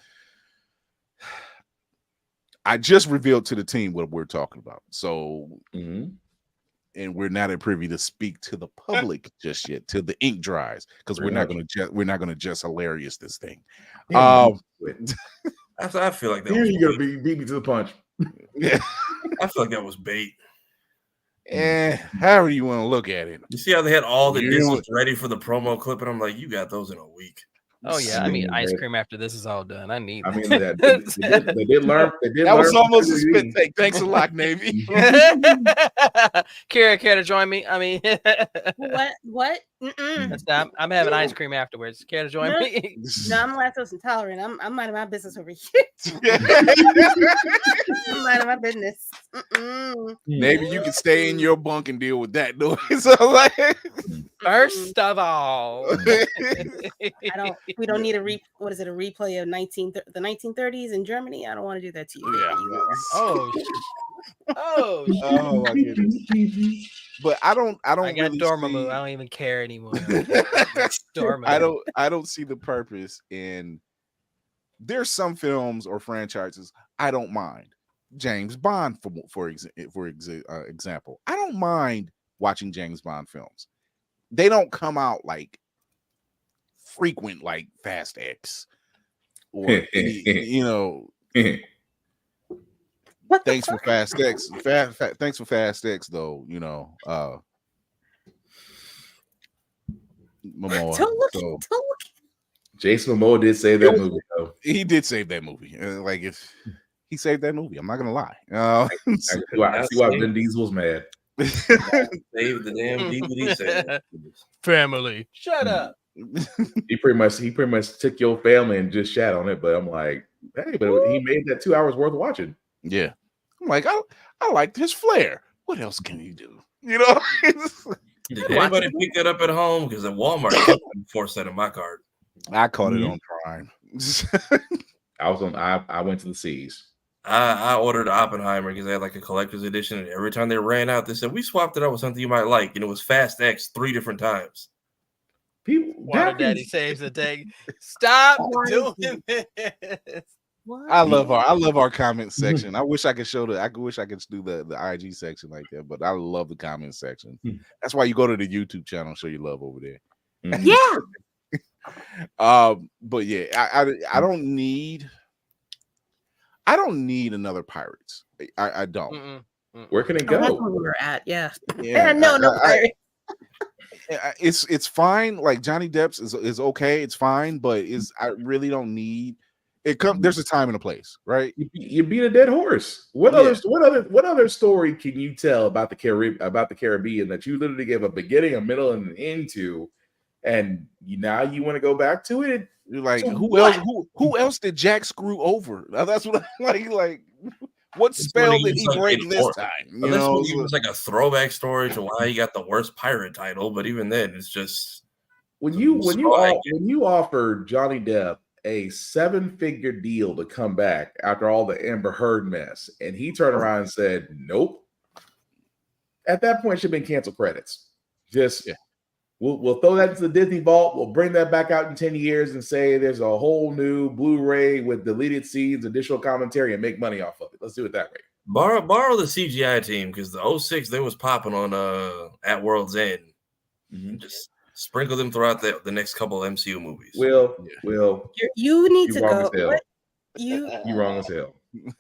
I just revealed to the team what we're talking about. So, and we're not at privy to speak to the public just yet till the ink dries, because we're not going to just hilarious this thing. I feel like that. You're gonna beat me to the punch. Yeah, I feel like that was bait. However you want to look at it. You see how they had all the dishes ready for the promo clip, and I'm like, you got those in a week. Oh yeah, I mean ice cream after this is all done. I need. I mean, they did learn. That was almost a spit take. Thanks a lot, Navy. Care to join me? I mean, what? I'm having ice cream afterwards. Care to join me? No, I'm lactose intolerant. I'm minding my business over here. I'm minding my business. Maybe you can stay in your bunk and deal with that noise. So first of all, we don't need a replay of the 1930s in Germany. I don't want to do that to you. Yeah. Oh my goodness. But I don't I got really Dormammu. see, I don't even care anymore. I don't see the purpose in. There's some films or franchises I don't mind. James Bond, for example, I don't mind watching James Bond films. They don't come out like frequent like Fast X or thanks for Fast X. Thanks for Fast X, though. You know, Momoa. Don't So look. Jason Momoa did save that movie, though. he did save that movie. Like if he saved that movie, I'm not gonna lie. I see why Vin Diesel's mad. Save the damn DVD set. Family. Shut up. He pretty much took your family and just shat on it. But I'm like, hey, but he made that 2 hours worth watching. Yeah, I'm like, I liked his flair. What else can you do? You know. Did anybody pick that up at home? Because at Walmart, I kept forced that in my cart. I caught it on Prime. I went to the C's. I ordered Oppenheimer because they had like a collector's edition, and every time they ran out, they said we swapped it out with something you might like, and it was Fast X 3 different times. Water Daddy saves the day. Stop doing this. I love our comment section. I wish I could do the IG section like that, but I love the comment section. That's why you go to the YouTube channel and show your love over there. Yeah. But yeah, I don't need another Pirates. I don't. Where can it Oh, that's go? where we're at. Yeah. Yeah, no Pirates. It's fine. Like Johnny Depp's is okay. It's fine, but I really don't need it. There's a time and a place, right? You beat a dead horse. What other story can you tell about the Caribbean that you literally gave a beginning, a middle, and an end to, and now you want to go back to it? You're like, So who else did Jack screw over? That's what I'm like. What spell did he break this time? You know, it was like a throwback story to why he got the worst pirate title. But even then, it's just when you offer Johnny Depp a 7-figure deal to come back after all the Amber Heard mess, and he turned around and said, "Nope." At that point, it should have been canceled credits. We'll throw that to the Disney vault. We'll bring that back out in 10 years and say there's a whole new Blu-ray with deleted scenes, additional commentary, and make money off of it. Let's do it that way. Borrow the CGI team because the 06 they was popping on at World's End. Just sprinkle them throughout the next couple of MCU movies. Will you need to wrong go. as hell. What? You wrong as hell.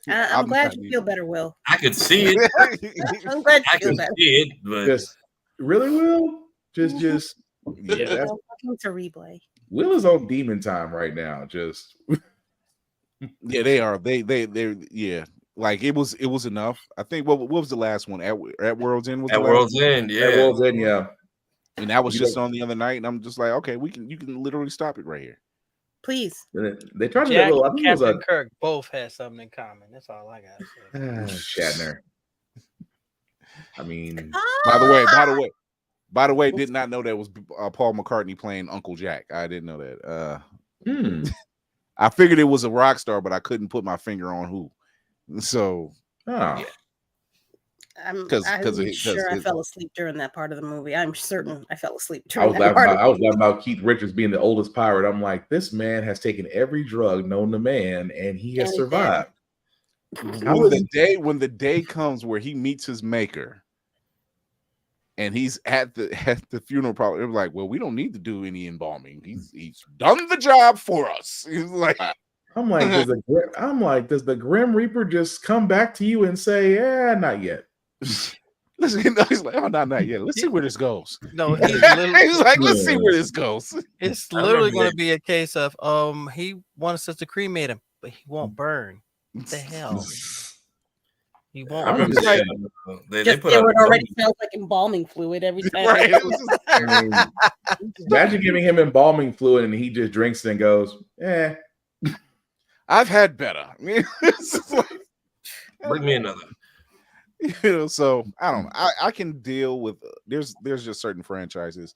I'm glad you feel better, Will. I could see it. I'm glad I you feel could better. see it, but Just really, Will? Just Yeah, looking to replay. Will is on demon time right now. Just yeah, they are. They're yeah. Like it was enough. I think what was the last one at World's End? At World's End, yeah. At World's End, yeah. And that was just on the other night, and I'm just like, okay, you can literally stop it right here. Please. They tried to Jack do a little. I and think it was Captain Kirk both had something in common. That's all I got to say. Shatner. I mean, by the way, did not know that was Paul McCartney playing Uncle Jack. I didn't know that. I figured it was a rock star, but I couldn't put my finger on who. So, I'm sure I fell asleep during that part of the movie. I'm certain I fell asleep I during was that part. laughing about Keith Richards being the oldest pirate. I'm like, this man has taken every drug known to man, and he has survived. When the day comes where he meets his maker, and he's at the funeral, probably like, well, we don't need to do any embalming. He's done the job for us. He's like. I'm like, does the Grim Reaper just come back to you and say, "Yeah, not yet"? He's like, "Oh, not yet. Let's see where this goes." No, he's like, "Let's see where this goes." It's literally going to be a case of he wants us to cremate him, but he won't burn. What the hell? He won't. It already smells like embalming fluid every time. Right. Imagine giving him embalming fluid and he just drinks it and goes, "Eh." I've had better. Bring me another. So I don't know. I can deal with there's just certain franchises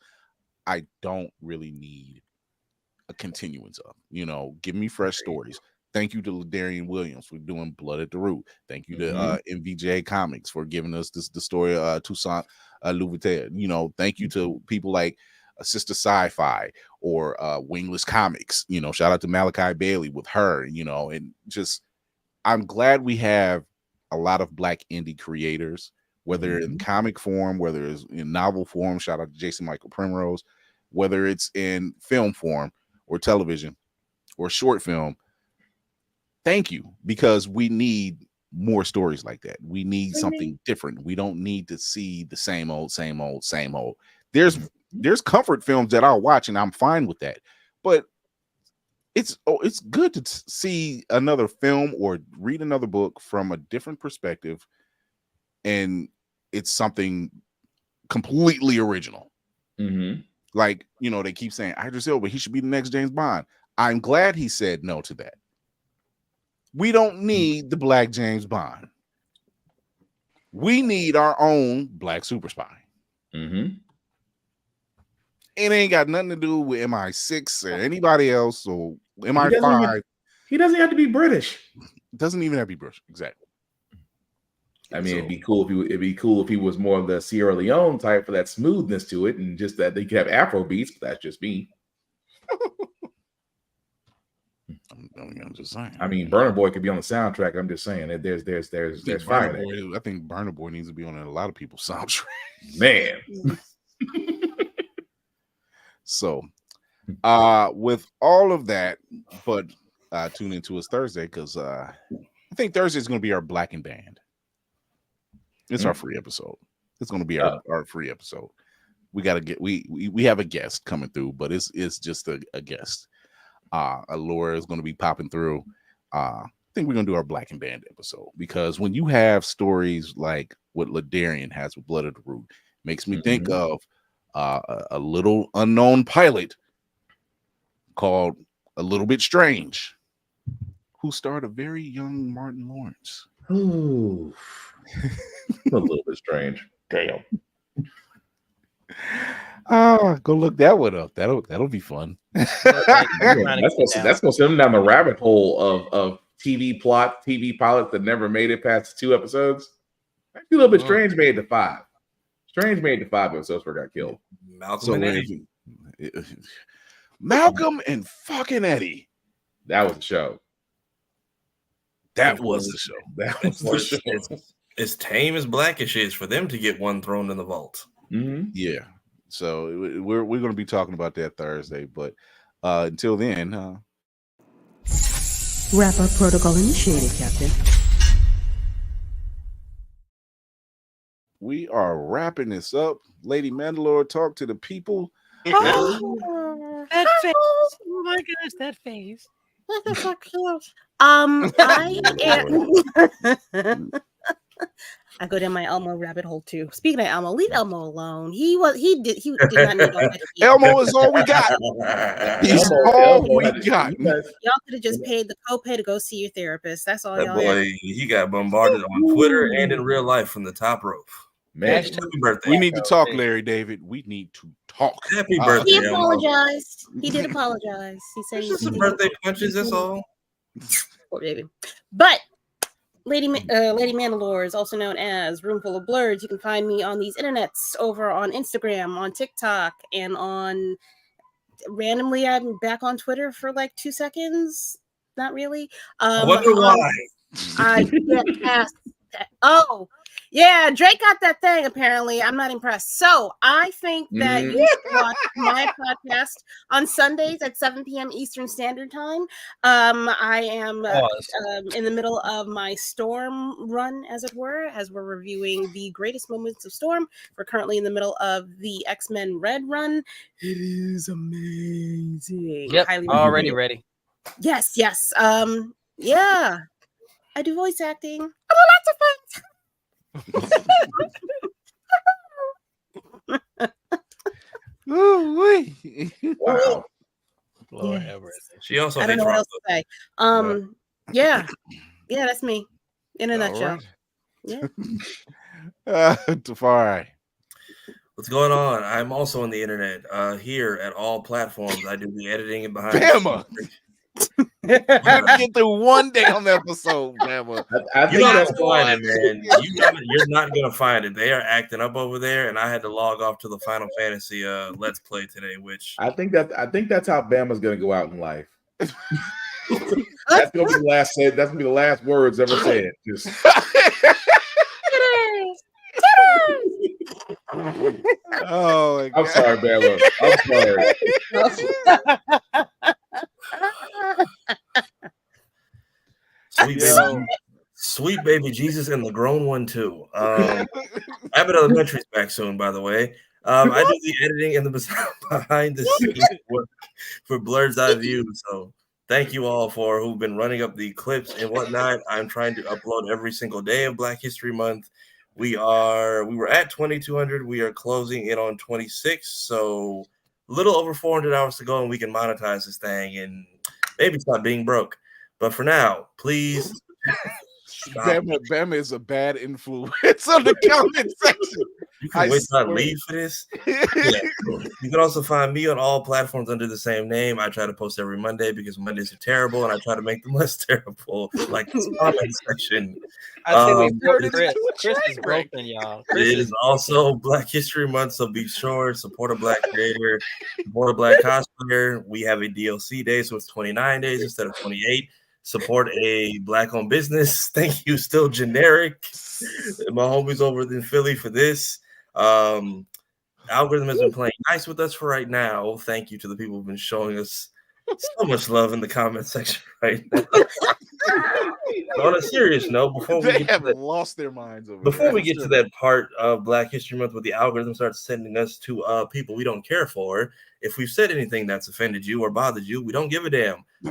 I don't really need a continuance of. Give me fresh stories. Thank you to Ladarrion Williams for doing Blood at the Root. Thank you to MVJ Comics for giving us the story of Toussaint Louverture. Thank you to people like Sister Sci-Fi or Wingless Comics. Shout out to Malachi Bailey with her. And just I'm glad we have a lot of Black indie creators, whether in comic form, whether it's in novel form. Shout out to Jason Michael Primrose, whether it's in film form or television or short film. Thank you, because we need more stories like that. We need something different. We don't need to see the same old. There's comfort films that I'll watch and I'm fine with that. But it's good to see another film or read another book from a different perspective, and it's something completely original. Like, you know, they keep saying Idris Elba, he should be the next James Bond. I'm glad he said no to that. We don't need the black James Bond. We need our own black super spy. It ain't got nothing to do with MI6 or anybody else or MI5. He doesn't have to be British. Doesn't even have to be British. Exactly. I mean, it'd be cool if he was more of the Sierra Leone type for that smoothness to it, and just that they could have Afro beats. But that's just me. I'm just saying. I mean, Burna Boy could be on the soundtrack. I'm just saying that there's fire there. I think Burna Boy needs to be on a lot of people's soundtrack. Man. So, with all of that, but tune into us Thursday because I think Thursday is going to be our Blackened Band. It's our free episode. It's going to be our free episode. We got to get we have a guest coming through, but it's just a guest. Laura is going to be popping through. I think we're going to do our Blackened Band episode because when you have stories like what Ladarrion has with Blood of the Root, makes me think of a little unknown pilot called A Little Bit Strange, who starred a very young Martin Lawrence. Ooh, a little bit strange. Damn. Go look that one up. That'll be fun. That's gonna send them down the rabbit hole of TV pilots that never made it past 2 episodes. Actually, a little bit strange made it to 5. Strange made it to 5 episodes where got killed. Malcolm and fucking Eddie. That was the show. That was the show. That was the show. As tame as Blackish is for them to get one thrown in the vault. Yeah. So we're going to be talking about that Thursday, but until then, wrap-up protocol initiated, Captain. We are wrapping this up. Lady Mandalore, talk to the people. Oh, that face! Oh my gosh, that face! That's so cute. I go down my Elmo rabbit hole too. Speaking of Elmo, leave Elmo alone. He did not need all that. Elmo is all we got. He's all we got. Y'all could have just paid the copay to go see your therapist. That's all y'all. Boy, he got bombarded on Twitter and in real life from the top rope. Man, we need to talk, Larry David. We need to talk. Happy birthday! He apologized. He did apologize. He said he some birthday punches. That's all. Poor baby. But Lady Mandalore is also known as Roomful of Blerds. You can find me on these internets over on Instagram, on TikTok, and on randomly I'm back on Twitter for like 2 seconds. Not really. I wonder why. I get past that. Oh. Yeah, Drake got that thing, apparently. I'm not impressed. So I think that you should watch my podcast on Sundays at 7 p.m. Eastern Standard Time. I am in the middle of my Storm run, as it were, as we're reviewing the greatest moments of Storm. We're currently in the middle of the X-Men Red run. It is amazing. Yep, already ready. Yes. Yeah. I do voice acting. I do lots of things. Wow. Lord have mercy. She also I don't know what else to say. Yeah, that's me in a nutshell. Right. Yeah. Tafari. What's going on? I'm also on the internet. Here at all platforms. I do the editing and behind. Bama. We're gonna get through one damn episode, Bama. I think that's find it, man. You're not gonna find it. They are acting up over there, and I had to log off to the Final Fantasy Let's Play today. Which I think that's how Bama's gonna go out in life. That's gonna be the last said. That's gonna be the last words ever said. Just. Oh, I'm sorry, Bama. I'm sorry. Sweet baby Jesus and the grown one too. Abbott Elementary is back soon, by the way. I do the editing and the behind the scenes work for Blerd's Eye View. So thank you all for who've been running up the clips and whatnot. I'm trying to upload every single day of Black History Month. We were at 2,200. We are closing in on 26. So a little over 400 hours to go, and we can monetize this thing and maybe stop being broke. But for now, please. Bama is a bad influence on the comment section. You can wait till I leave for this. Yeah. You can also find me on all platforms under the same name. I try to post every Monday because Mondays are terrible, and I try to make them less terrible, like this comment section. I think we broke Chris. Chris is broken, y'all. It is also Black History Month, so be sure support a Black creator, support a Black cosplayer. We have a DLC day, so it's 29 days instead of 28. Support a Black-owned business. Thank you. Still generic. My homies over in Philly for this. Algorithm has been playing nice with us for right now. Thank you to the people who've been showing us so much love in the comment section right now. On a serious note, before we get lost their minds over before we get to that part of Black History Month where the algorithm starts sending us to people we don't care for, if we've said anything that's offended you or bothered you, we don't give a damn. We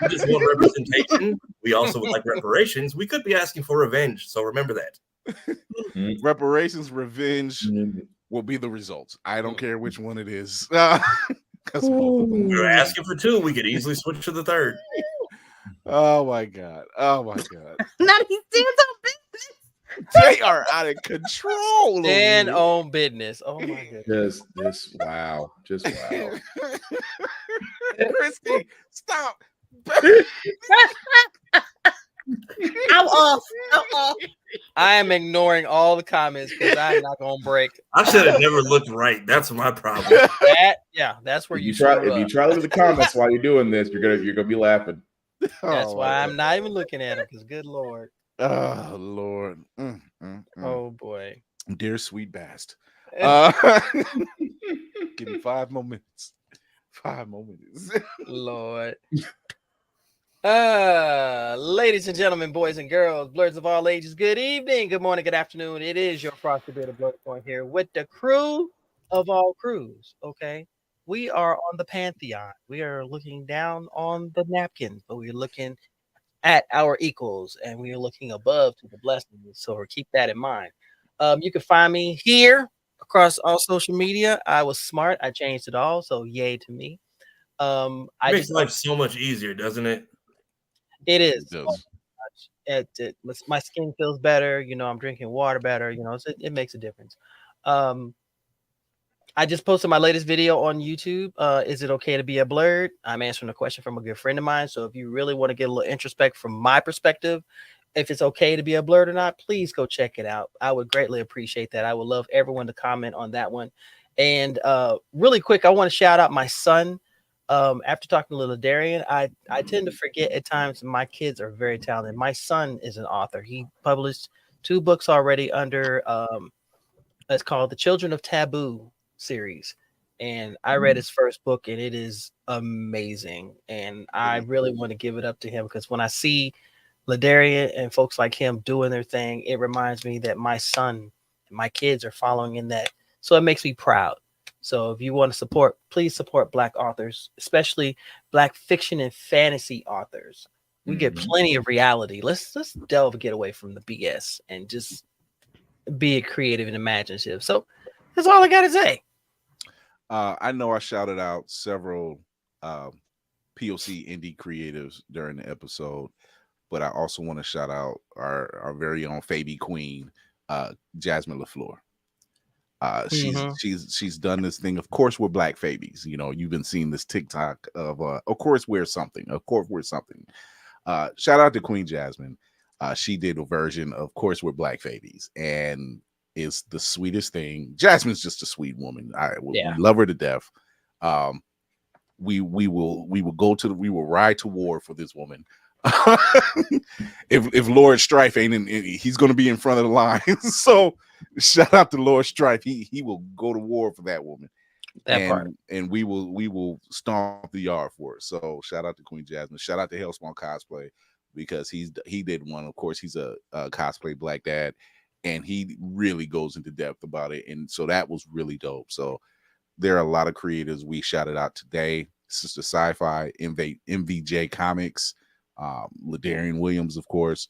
just want representation. We also would like reparations. We could be asking for revenge, so remember that. Reparations, revenge will be the results. I don't care which one it is. We're asking for two. We could easily switch to the third. Oh my god! Oh my god! Not he stands on business. They are out of control. Stand on business. Oh my goodness! Just wow! Christy, stop! I'm off. I am ignoring all the comments because I'm not gonna break. I should have never looked right. That's my problem. That's where If you try to look at the comments while you're doing this, you're gonna be laughing. That's why I'm not even looking at them because good Lord. Oh Lord. Oh boy. Dear sweet bast. Give me 5 more minutes. 5 more minutes. Lord. Ladies and gentlemen, boys and girls, Blerds of all ages, good evening, good morning, good afternoon. It is your Frosty Bearded Blerd Point here with the crew of all crews. Okay. We are on the Pantheon. We are looking down on the napkins, but we're looking at our equals and we are looking above to the blessings. So keep that in mind. You can find me here across all social media. I was smart. I changed it all. So yay to me. It makes life so much easier, doesn't it? It is. My skin feels better. You know, I'm drinking water better. You know, it makes a difference. I just posted my latest video on YouTube. Is it okay to be a Blerd? I'm answering a question from a good friend of mine. So if you really want to get a little introspect from my perspective, if it's okay to be a Blerd or not, please go check it out. I would greatly appreciate that. I would love everyone to comment on that one. And really quick, I want to shout out my son. After talking to Ladarrion, I tend to forget at times my kids are very talented. My son is an author. He published 2 books already under it's called The Children of Taboo series, and I read his first book and it is amazing, and I really want to give it up to him because when I see Ladarrion and folks like him doing their thing, it reminds me that my son and my kids are following in that, so it makes me proud. So if you want to support, please support Black authors, especially Black fiction and fantasy authors. We get plenty of reality. Let's delve and get away from the BS and just be creative and imaginative. So that's all I got to say. I know I shouted out several POC indie creatives during the episode, but I also want to shout out our very own Fabi Queen, Jasmine LaFleur. She's done this thing. Of course, we're Black Fabies. You know, you've been seeing this TikTok of course we're something. Of course we're something. Shout out to Queen Jasmine. She did a version of Course We're Black Fabies, and it's the sweetest thing. Jasmine's just a sweet woman. We love her to death. We will ride to war for this woman. if Lord Strife ain't in, he's going to be in front of the line. So shout out to Lord Strife. He will go to war for that woman. And we will stomp the yard for it. So shout out to Queen Jasmine. Shout out to Hellspawn Cosplay. because he did one. Of course, he's a cosplay Black Dad, and he really goes into depth about it, and so that was really dope. So there are a lot of creators we shouted out today: Sister Sci-Fi, MVJ Comics, Ladarrion Williams, of course.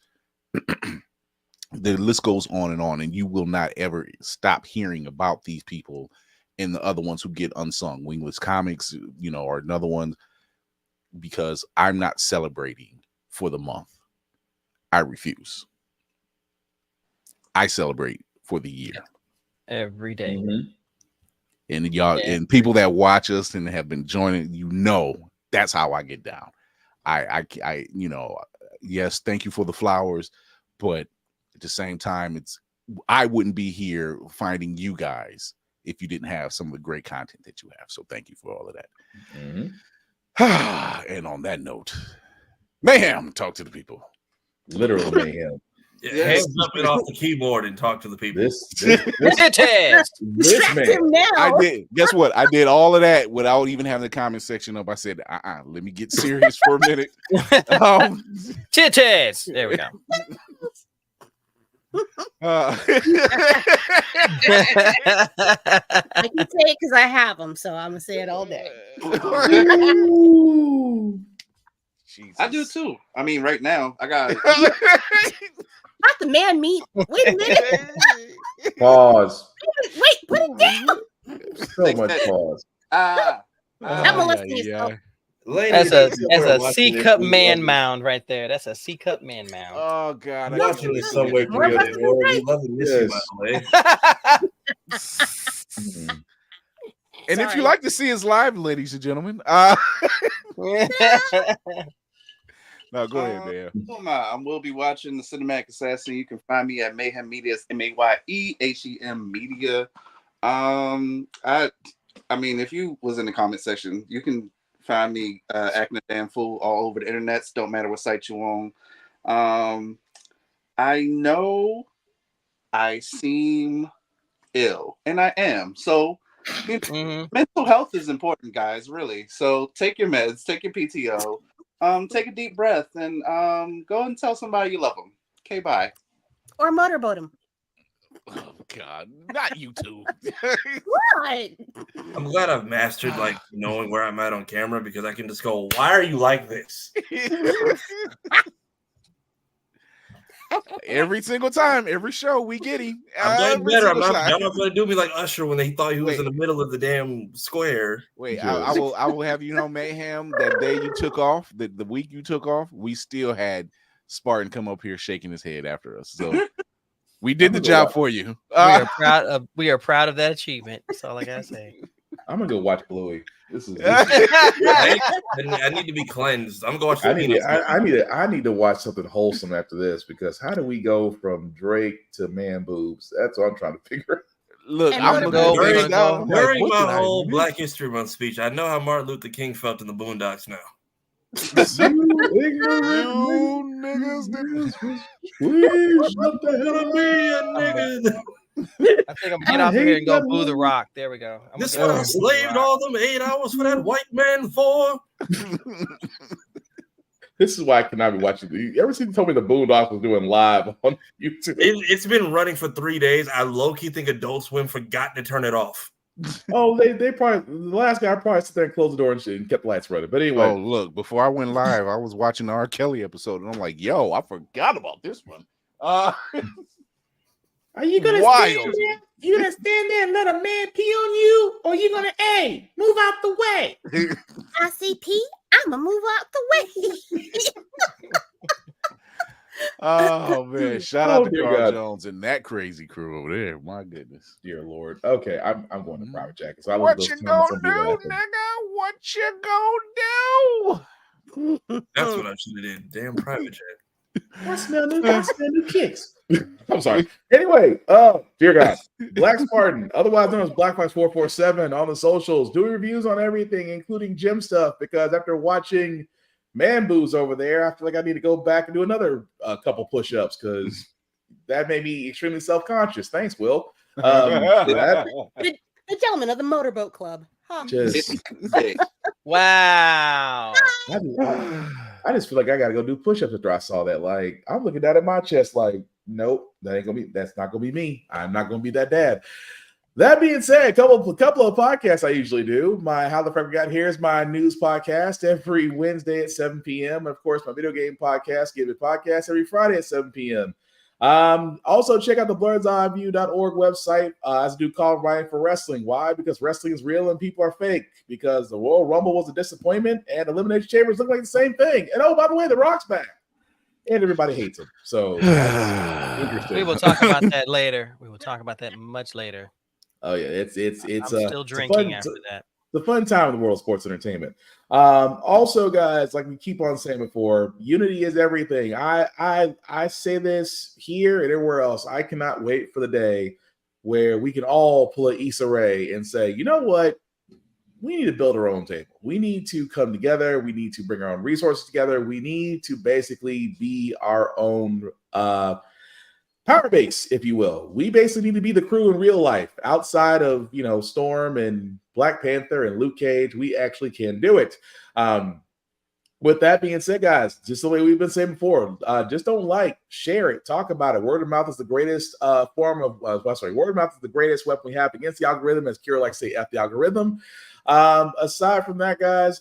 The list goes on, and you will not ever stop hearing about these people and the other ones who get unsung. Wingless Comics, are another one, because I'm not celebrating for the month. I refuse. I celebrate for the year. Every day. Mm-hmm. And y'all and people that watch us and have been joining, that's how I get down. I yes, thank you for the flowers, but at the same time, I wouldn't be here finding you guys if you didn't have some of the great content that you have. So thank you for all of that. Mm-hmm. And on that note, Mayhem, talk to the people. Literal mayhem. Hands up and off the keyboard and talk to the people. This man. I did. Guess what? I did all of that without even having the comment section up. I said, let me get serious for a minute. Chit-chats. There we go. I can say it because I have them, so I'm gonna say it all day. I do too. I mean, right now I got not the man meat. Wait a minute. Pause. Wait, put it down. So much pause. I'm molesting yourself. That's a C-cup man mound right there. That's a C-cup man mound. Oh God, I'm watching this somewhere through the door. We love to miss you, by the way. And if you like to see us live, ladies and gentlemen, no, go ahead, man. I will be watching the Cinematic Assassin. You can find me at Mayhem Media. It's MAYEHEM Media. I mean, if you was in the comment section, you can find me acting a damn fool all over the internet. Don't matter what site you're on. I know I seem ill, and I am. So mental health is important, guys, really. So take your meds, take your PTO, take a deep breath, and go and tell somebody you love them. Okay, bye. Or motorboat them. Oh God, not you two. What? I'm glad I've mastered knowing where I'm at on camera, because I can just go, why are you like this? Every single time, every show we get him. I'm getting better. Y'all not going to do me like Usher when they thought he was in the middle of the damn square. Wait, I will have you know, Mayhem, that day you took off, the week you took off, we still had Spartan come up here shaking his head after us. So we did the job for you. We are proud of that achievement. That's all I gotta say. I'm gonna go watch Bluey. This is. I need to be cleansed. I'm going to watch. I need to watch something wholesome after this, because how do we go from Drake to man boobs? That's what I'm trying to figure out. Look, I'm during my whole Black History Month speech, I know how Martin Luther King felt in the Boondocks now. I think I'm gonna get off here and go boo the Rock. There we go. This is what I slaved all them 8 hours for that white man for. This is why I cannot be watching. You ever seen told me the Boondocks was doing live on YouTube? It's been running for 3 days. I low-key think Adult Swim forgot to turn it off. Oh, they probably, the last guy probably sit there and closed the door and shit and kept the lights running. But anyway, look, before I went live, I was watching the R. Kelly episode, and I'm like, yo, I forgot about this one. Are you gonna stand there? You gonna stand there and let a man pee on you, or you gonna move out the way? I see pee. I'ma move out the way. Oh man! Shout out to Carl Jones and that crazy crew over there. My goodness, dear Lord. Okay, I'm going to private jacket. So what you gonna do, nigga? What you gonna do? That's what I should have did. Damn private jet. I smell new kicks. I'm sorry. Anyway, dear God, Black Spartan, otherwise known as Black Fox 447 on the socials, doing reviews on everything, including gym stuff. Because after watching Man Boos over there, I feel like I need to go back and do another couple push-ups, because that made me extremely self-conscious. Thanks, Will. The gentleman of the motorboat club. Huh. Wow. I just feel like I gotta go do push-ups after I saw that. Like, I'm looking down at my chest, like, nope, that's not gonna be me. I'm not gonna be that dad. That being said, a couple of podcasts I usually do. My How the Fuck Got Here is my news podcast every Wednesday at 7 p.m. And of course, my video game podcast, Give It Podcast, every Friday at 7 p.m. Also, check out the blerdseyeview.org website as I do call writing for wrestling. Why? Because wrestling is real and people are fake. Because the Royal Rumble was a disappointment and Elimination Chambers look like the same thing. And oh, by the way, The Rock's back. And everybody hates him. So interesting. We will talk about that later. We will talk about that much later. Oh yeah, it's I'm still drinking after that. It's a fun time in the world of sports entertainment. Also, guys, like we keep on saying before, unity is everything. I say this here and everywhere else. I cannot wait for the day where we can all pull an Issa Rae and say, you know what? We need to build our own table. We need to come together. We need to bring our own resources together. We need to basically be our own power base, if you will. We basically need to be the crew in real life. Outside of, Storm and Black Panther and Luke Cage, we actually can do it. With that being said, guys, just the way we've been saying before, just don't share it, talk about it. Word of mouth is the greatest word of mouth is the greatest weapon we have against the algorithm, as Kira likes to say, F the algorithm. Aside from that, guys,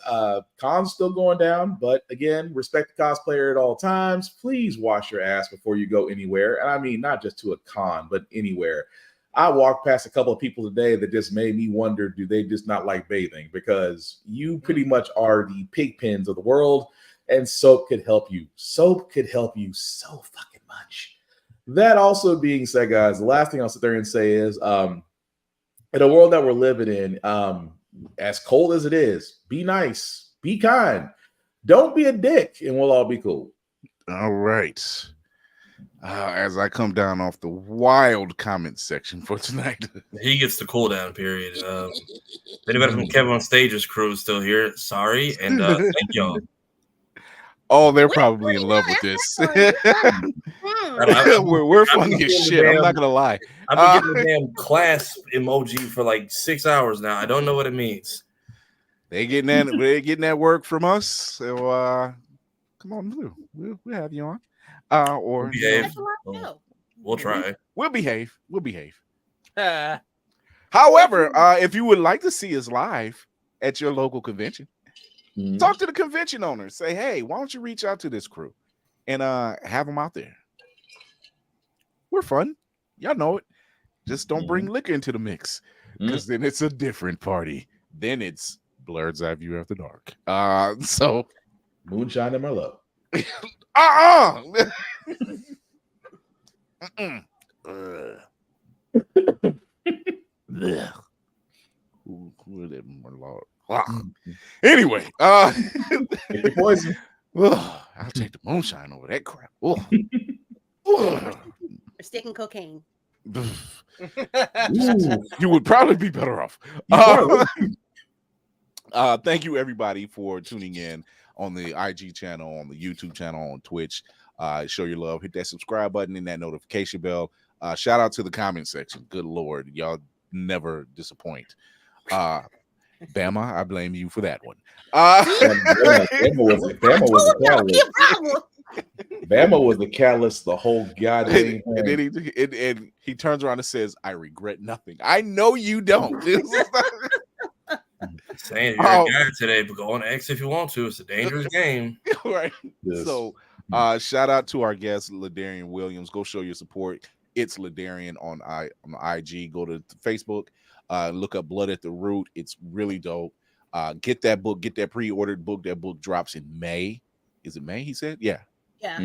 cons still going down, but again, respect the cosplayer at all times. Please wash your ass before you go anywhere. And I mean, not just to a con, but anywhere. I walked past a couple of people today that just made me wonder, do they just not like bathing? Because you pretty much are the pig pens of the world, and soap could help you. Soap could help you so fucking much. That also being said, guys, the last thing I'll sit there and say is, in a world that we're living in, as cold as it is, be nice, be kind, don't be a dick, and we'll all be cool. All right. As I come down off the wild comment section for tonight, he gets the cool down period. Anybody from Kevin on Stage's crew is still here. Sorry, and thank y'all. Oh, they're probably in love with this. We're funny as shit. I'm not gonna lie. I've been getting a damn class emoji for like 6 hours now. I don't know what it means. They're getting that work from us. So come on, Blue. We'll have you on. Or behave. We'll try. We'll behave. However, if you would like to see us live at your local convention, talk to the convention owners. Say, hey, why don't you reach out to this crew and have them out there? We're fun. Y'all know it. Just don't bring liquor into the mix, because then it's a different party. Then it's Blerd's Eye View After Dark. So moonshine and Merlot. Anyway, poison. I'll take the moonshine over that crap. Or sticking cocaine. You would probably be better off. Thank you, everybody, for tuning in on the IG channel, on the YouTube channel, on Twitch. Show your love. Hit that subscribe button and that notification bell. Shout out to the comment section. Good Lord, y'all never disappoint. Bama, I blame you for that one. Bama was the catalyst the whole goddamn and then he turns around and says, I regret nothing. I know you don't. Saying you're a guy today, but go on X if you want to. It's a dangerous game. Right. Yes. So shout out to our guest, Ladarrion Williams. Go show your support. It's Ladarrion on IG. Go to Facebook. Look up Blood at the Root. It's really dope. Get that book. Get that pre-ordered book. That book drops in May. Is it May? He said, yeah. Yeah,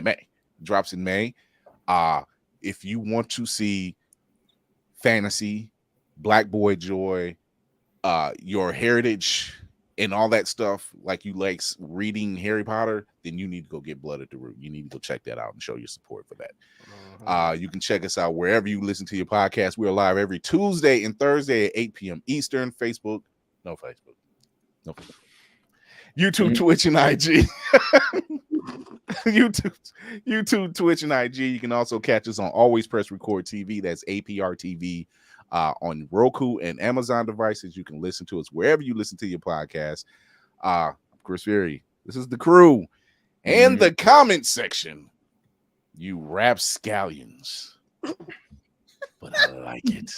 May. Drops in May. If you want to see fantasy, Black Boy Joy, your heritage and all that stuff, like you like reading Harry Potter, then you need to go get Blood at the Root. You need to go check that out and show your support for that. You can check us out wherever you listen to your podcast. We're live every Tuesday and Thursday at 8 p.m. Eastern. No Facebook. YouTube, Twitch, and IG. YouTube, Twitch, and IG. You can also catch us on Always Press Record TV. That's APR TV. On Roku and Amazon devices. You can listen to us wherever you listen to your podcast. Chris Fury, this is the crew. And the comment section, you rapscallions. But I like it.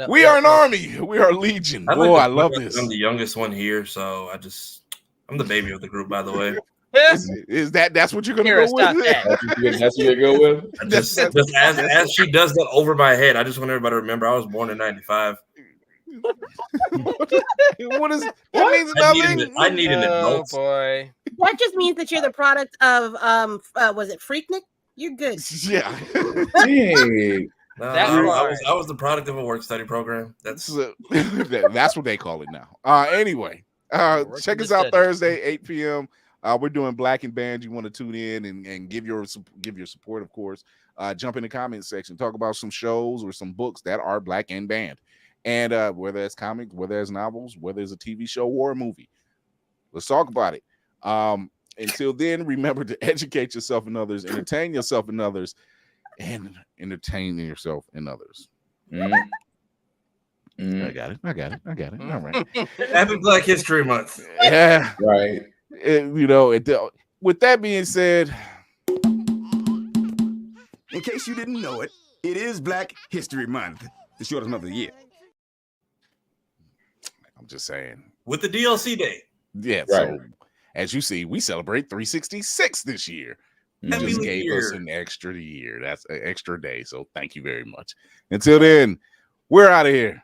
We are an army. We are a legion. Boy, I love this. I'm the youngest one here, so I'm the baby of the group, by the way. Is that's what you're gonna go with? That's what you're gonna go with. Just as she does that over my head, I just want everybody to remember I was born in '95. What means nothing? I need an adult. Oh boy. That just means that you're the product of was it Freaknik? You're good. Yeah. Hey. I was the product of a work study program. That's what they call it now. Anyway, check us out Thursday, 8 p.m. We're doing Black and Band. You want to tune in and give your support, of course. Jump in the comment section. Talk about some shows or some books that are Black and Band. And whether it's comics, whether it's novels, whether it's a TV show or a movie. Let's talk about it. Until then, remember to educate yourself and others, entertain yourself and others, and entertain yourself and others. I got it. All right. Happy Black History Month. Yeah. Right. With that being said, in case you didn't know it, it is Black History Month, the shortest month of the year. I'm just saying. With the DLC day. Yeah. Right. So as you see, we celebrate 366 this year. You just gave us an extra year. That's an extra day. So thank you very much. Until then, we're out of here.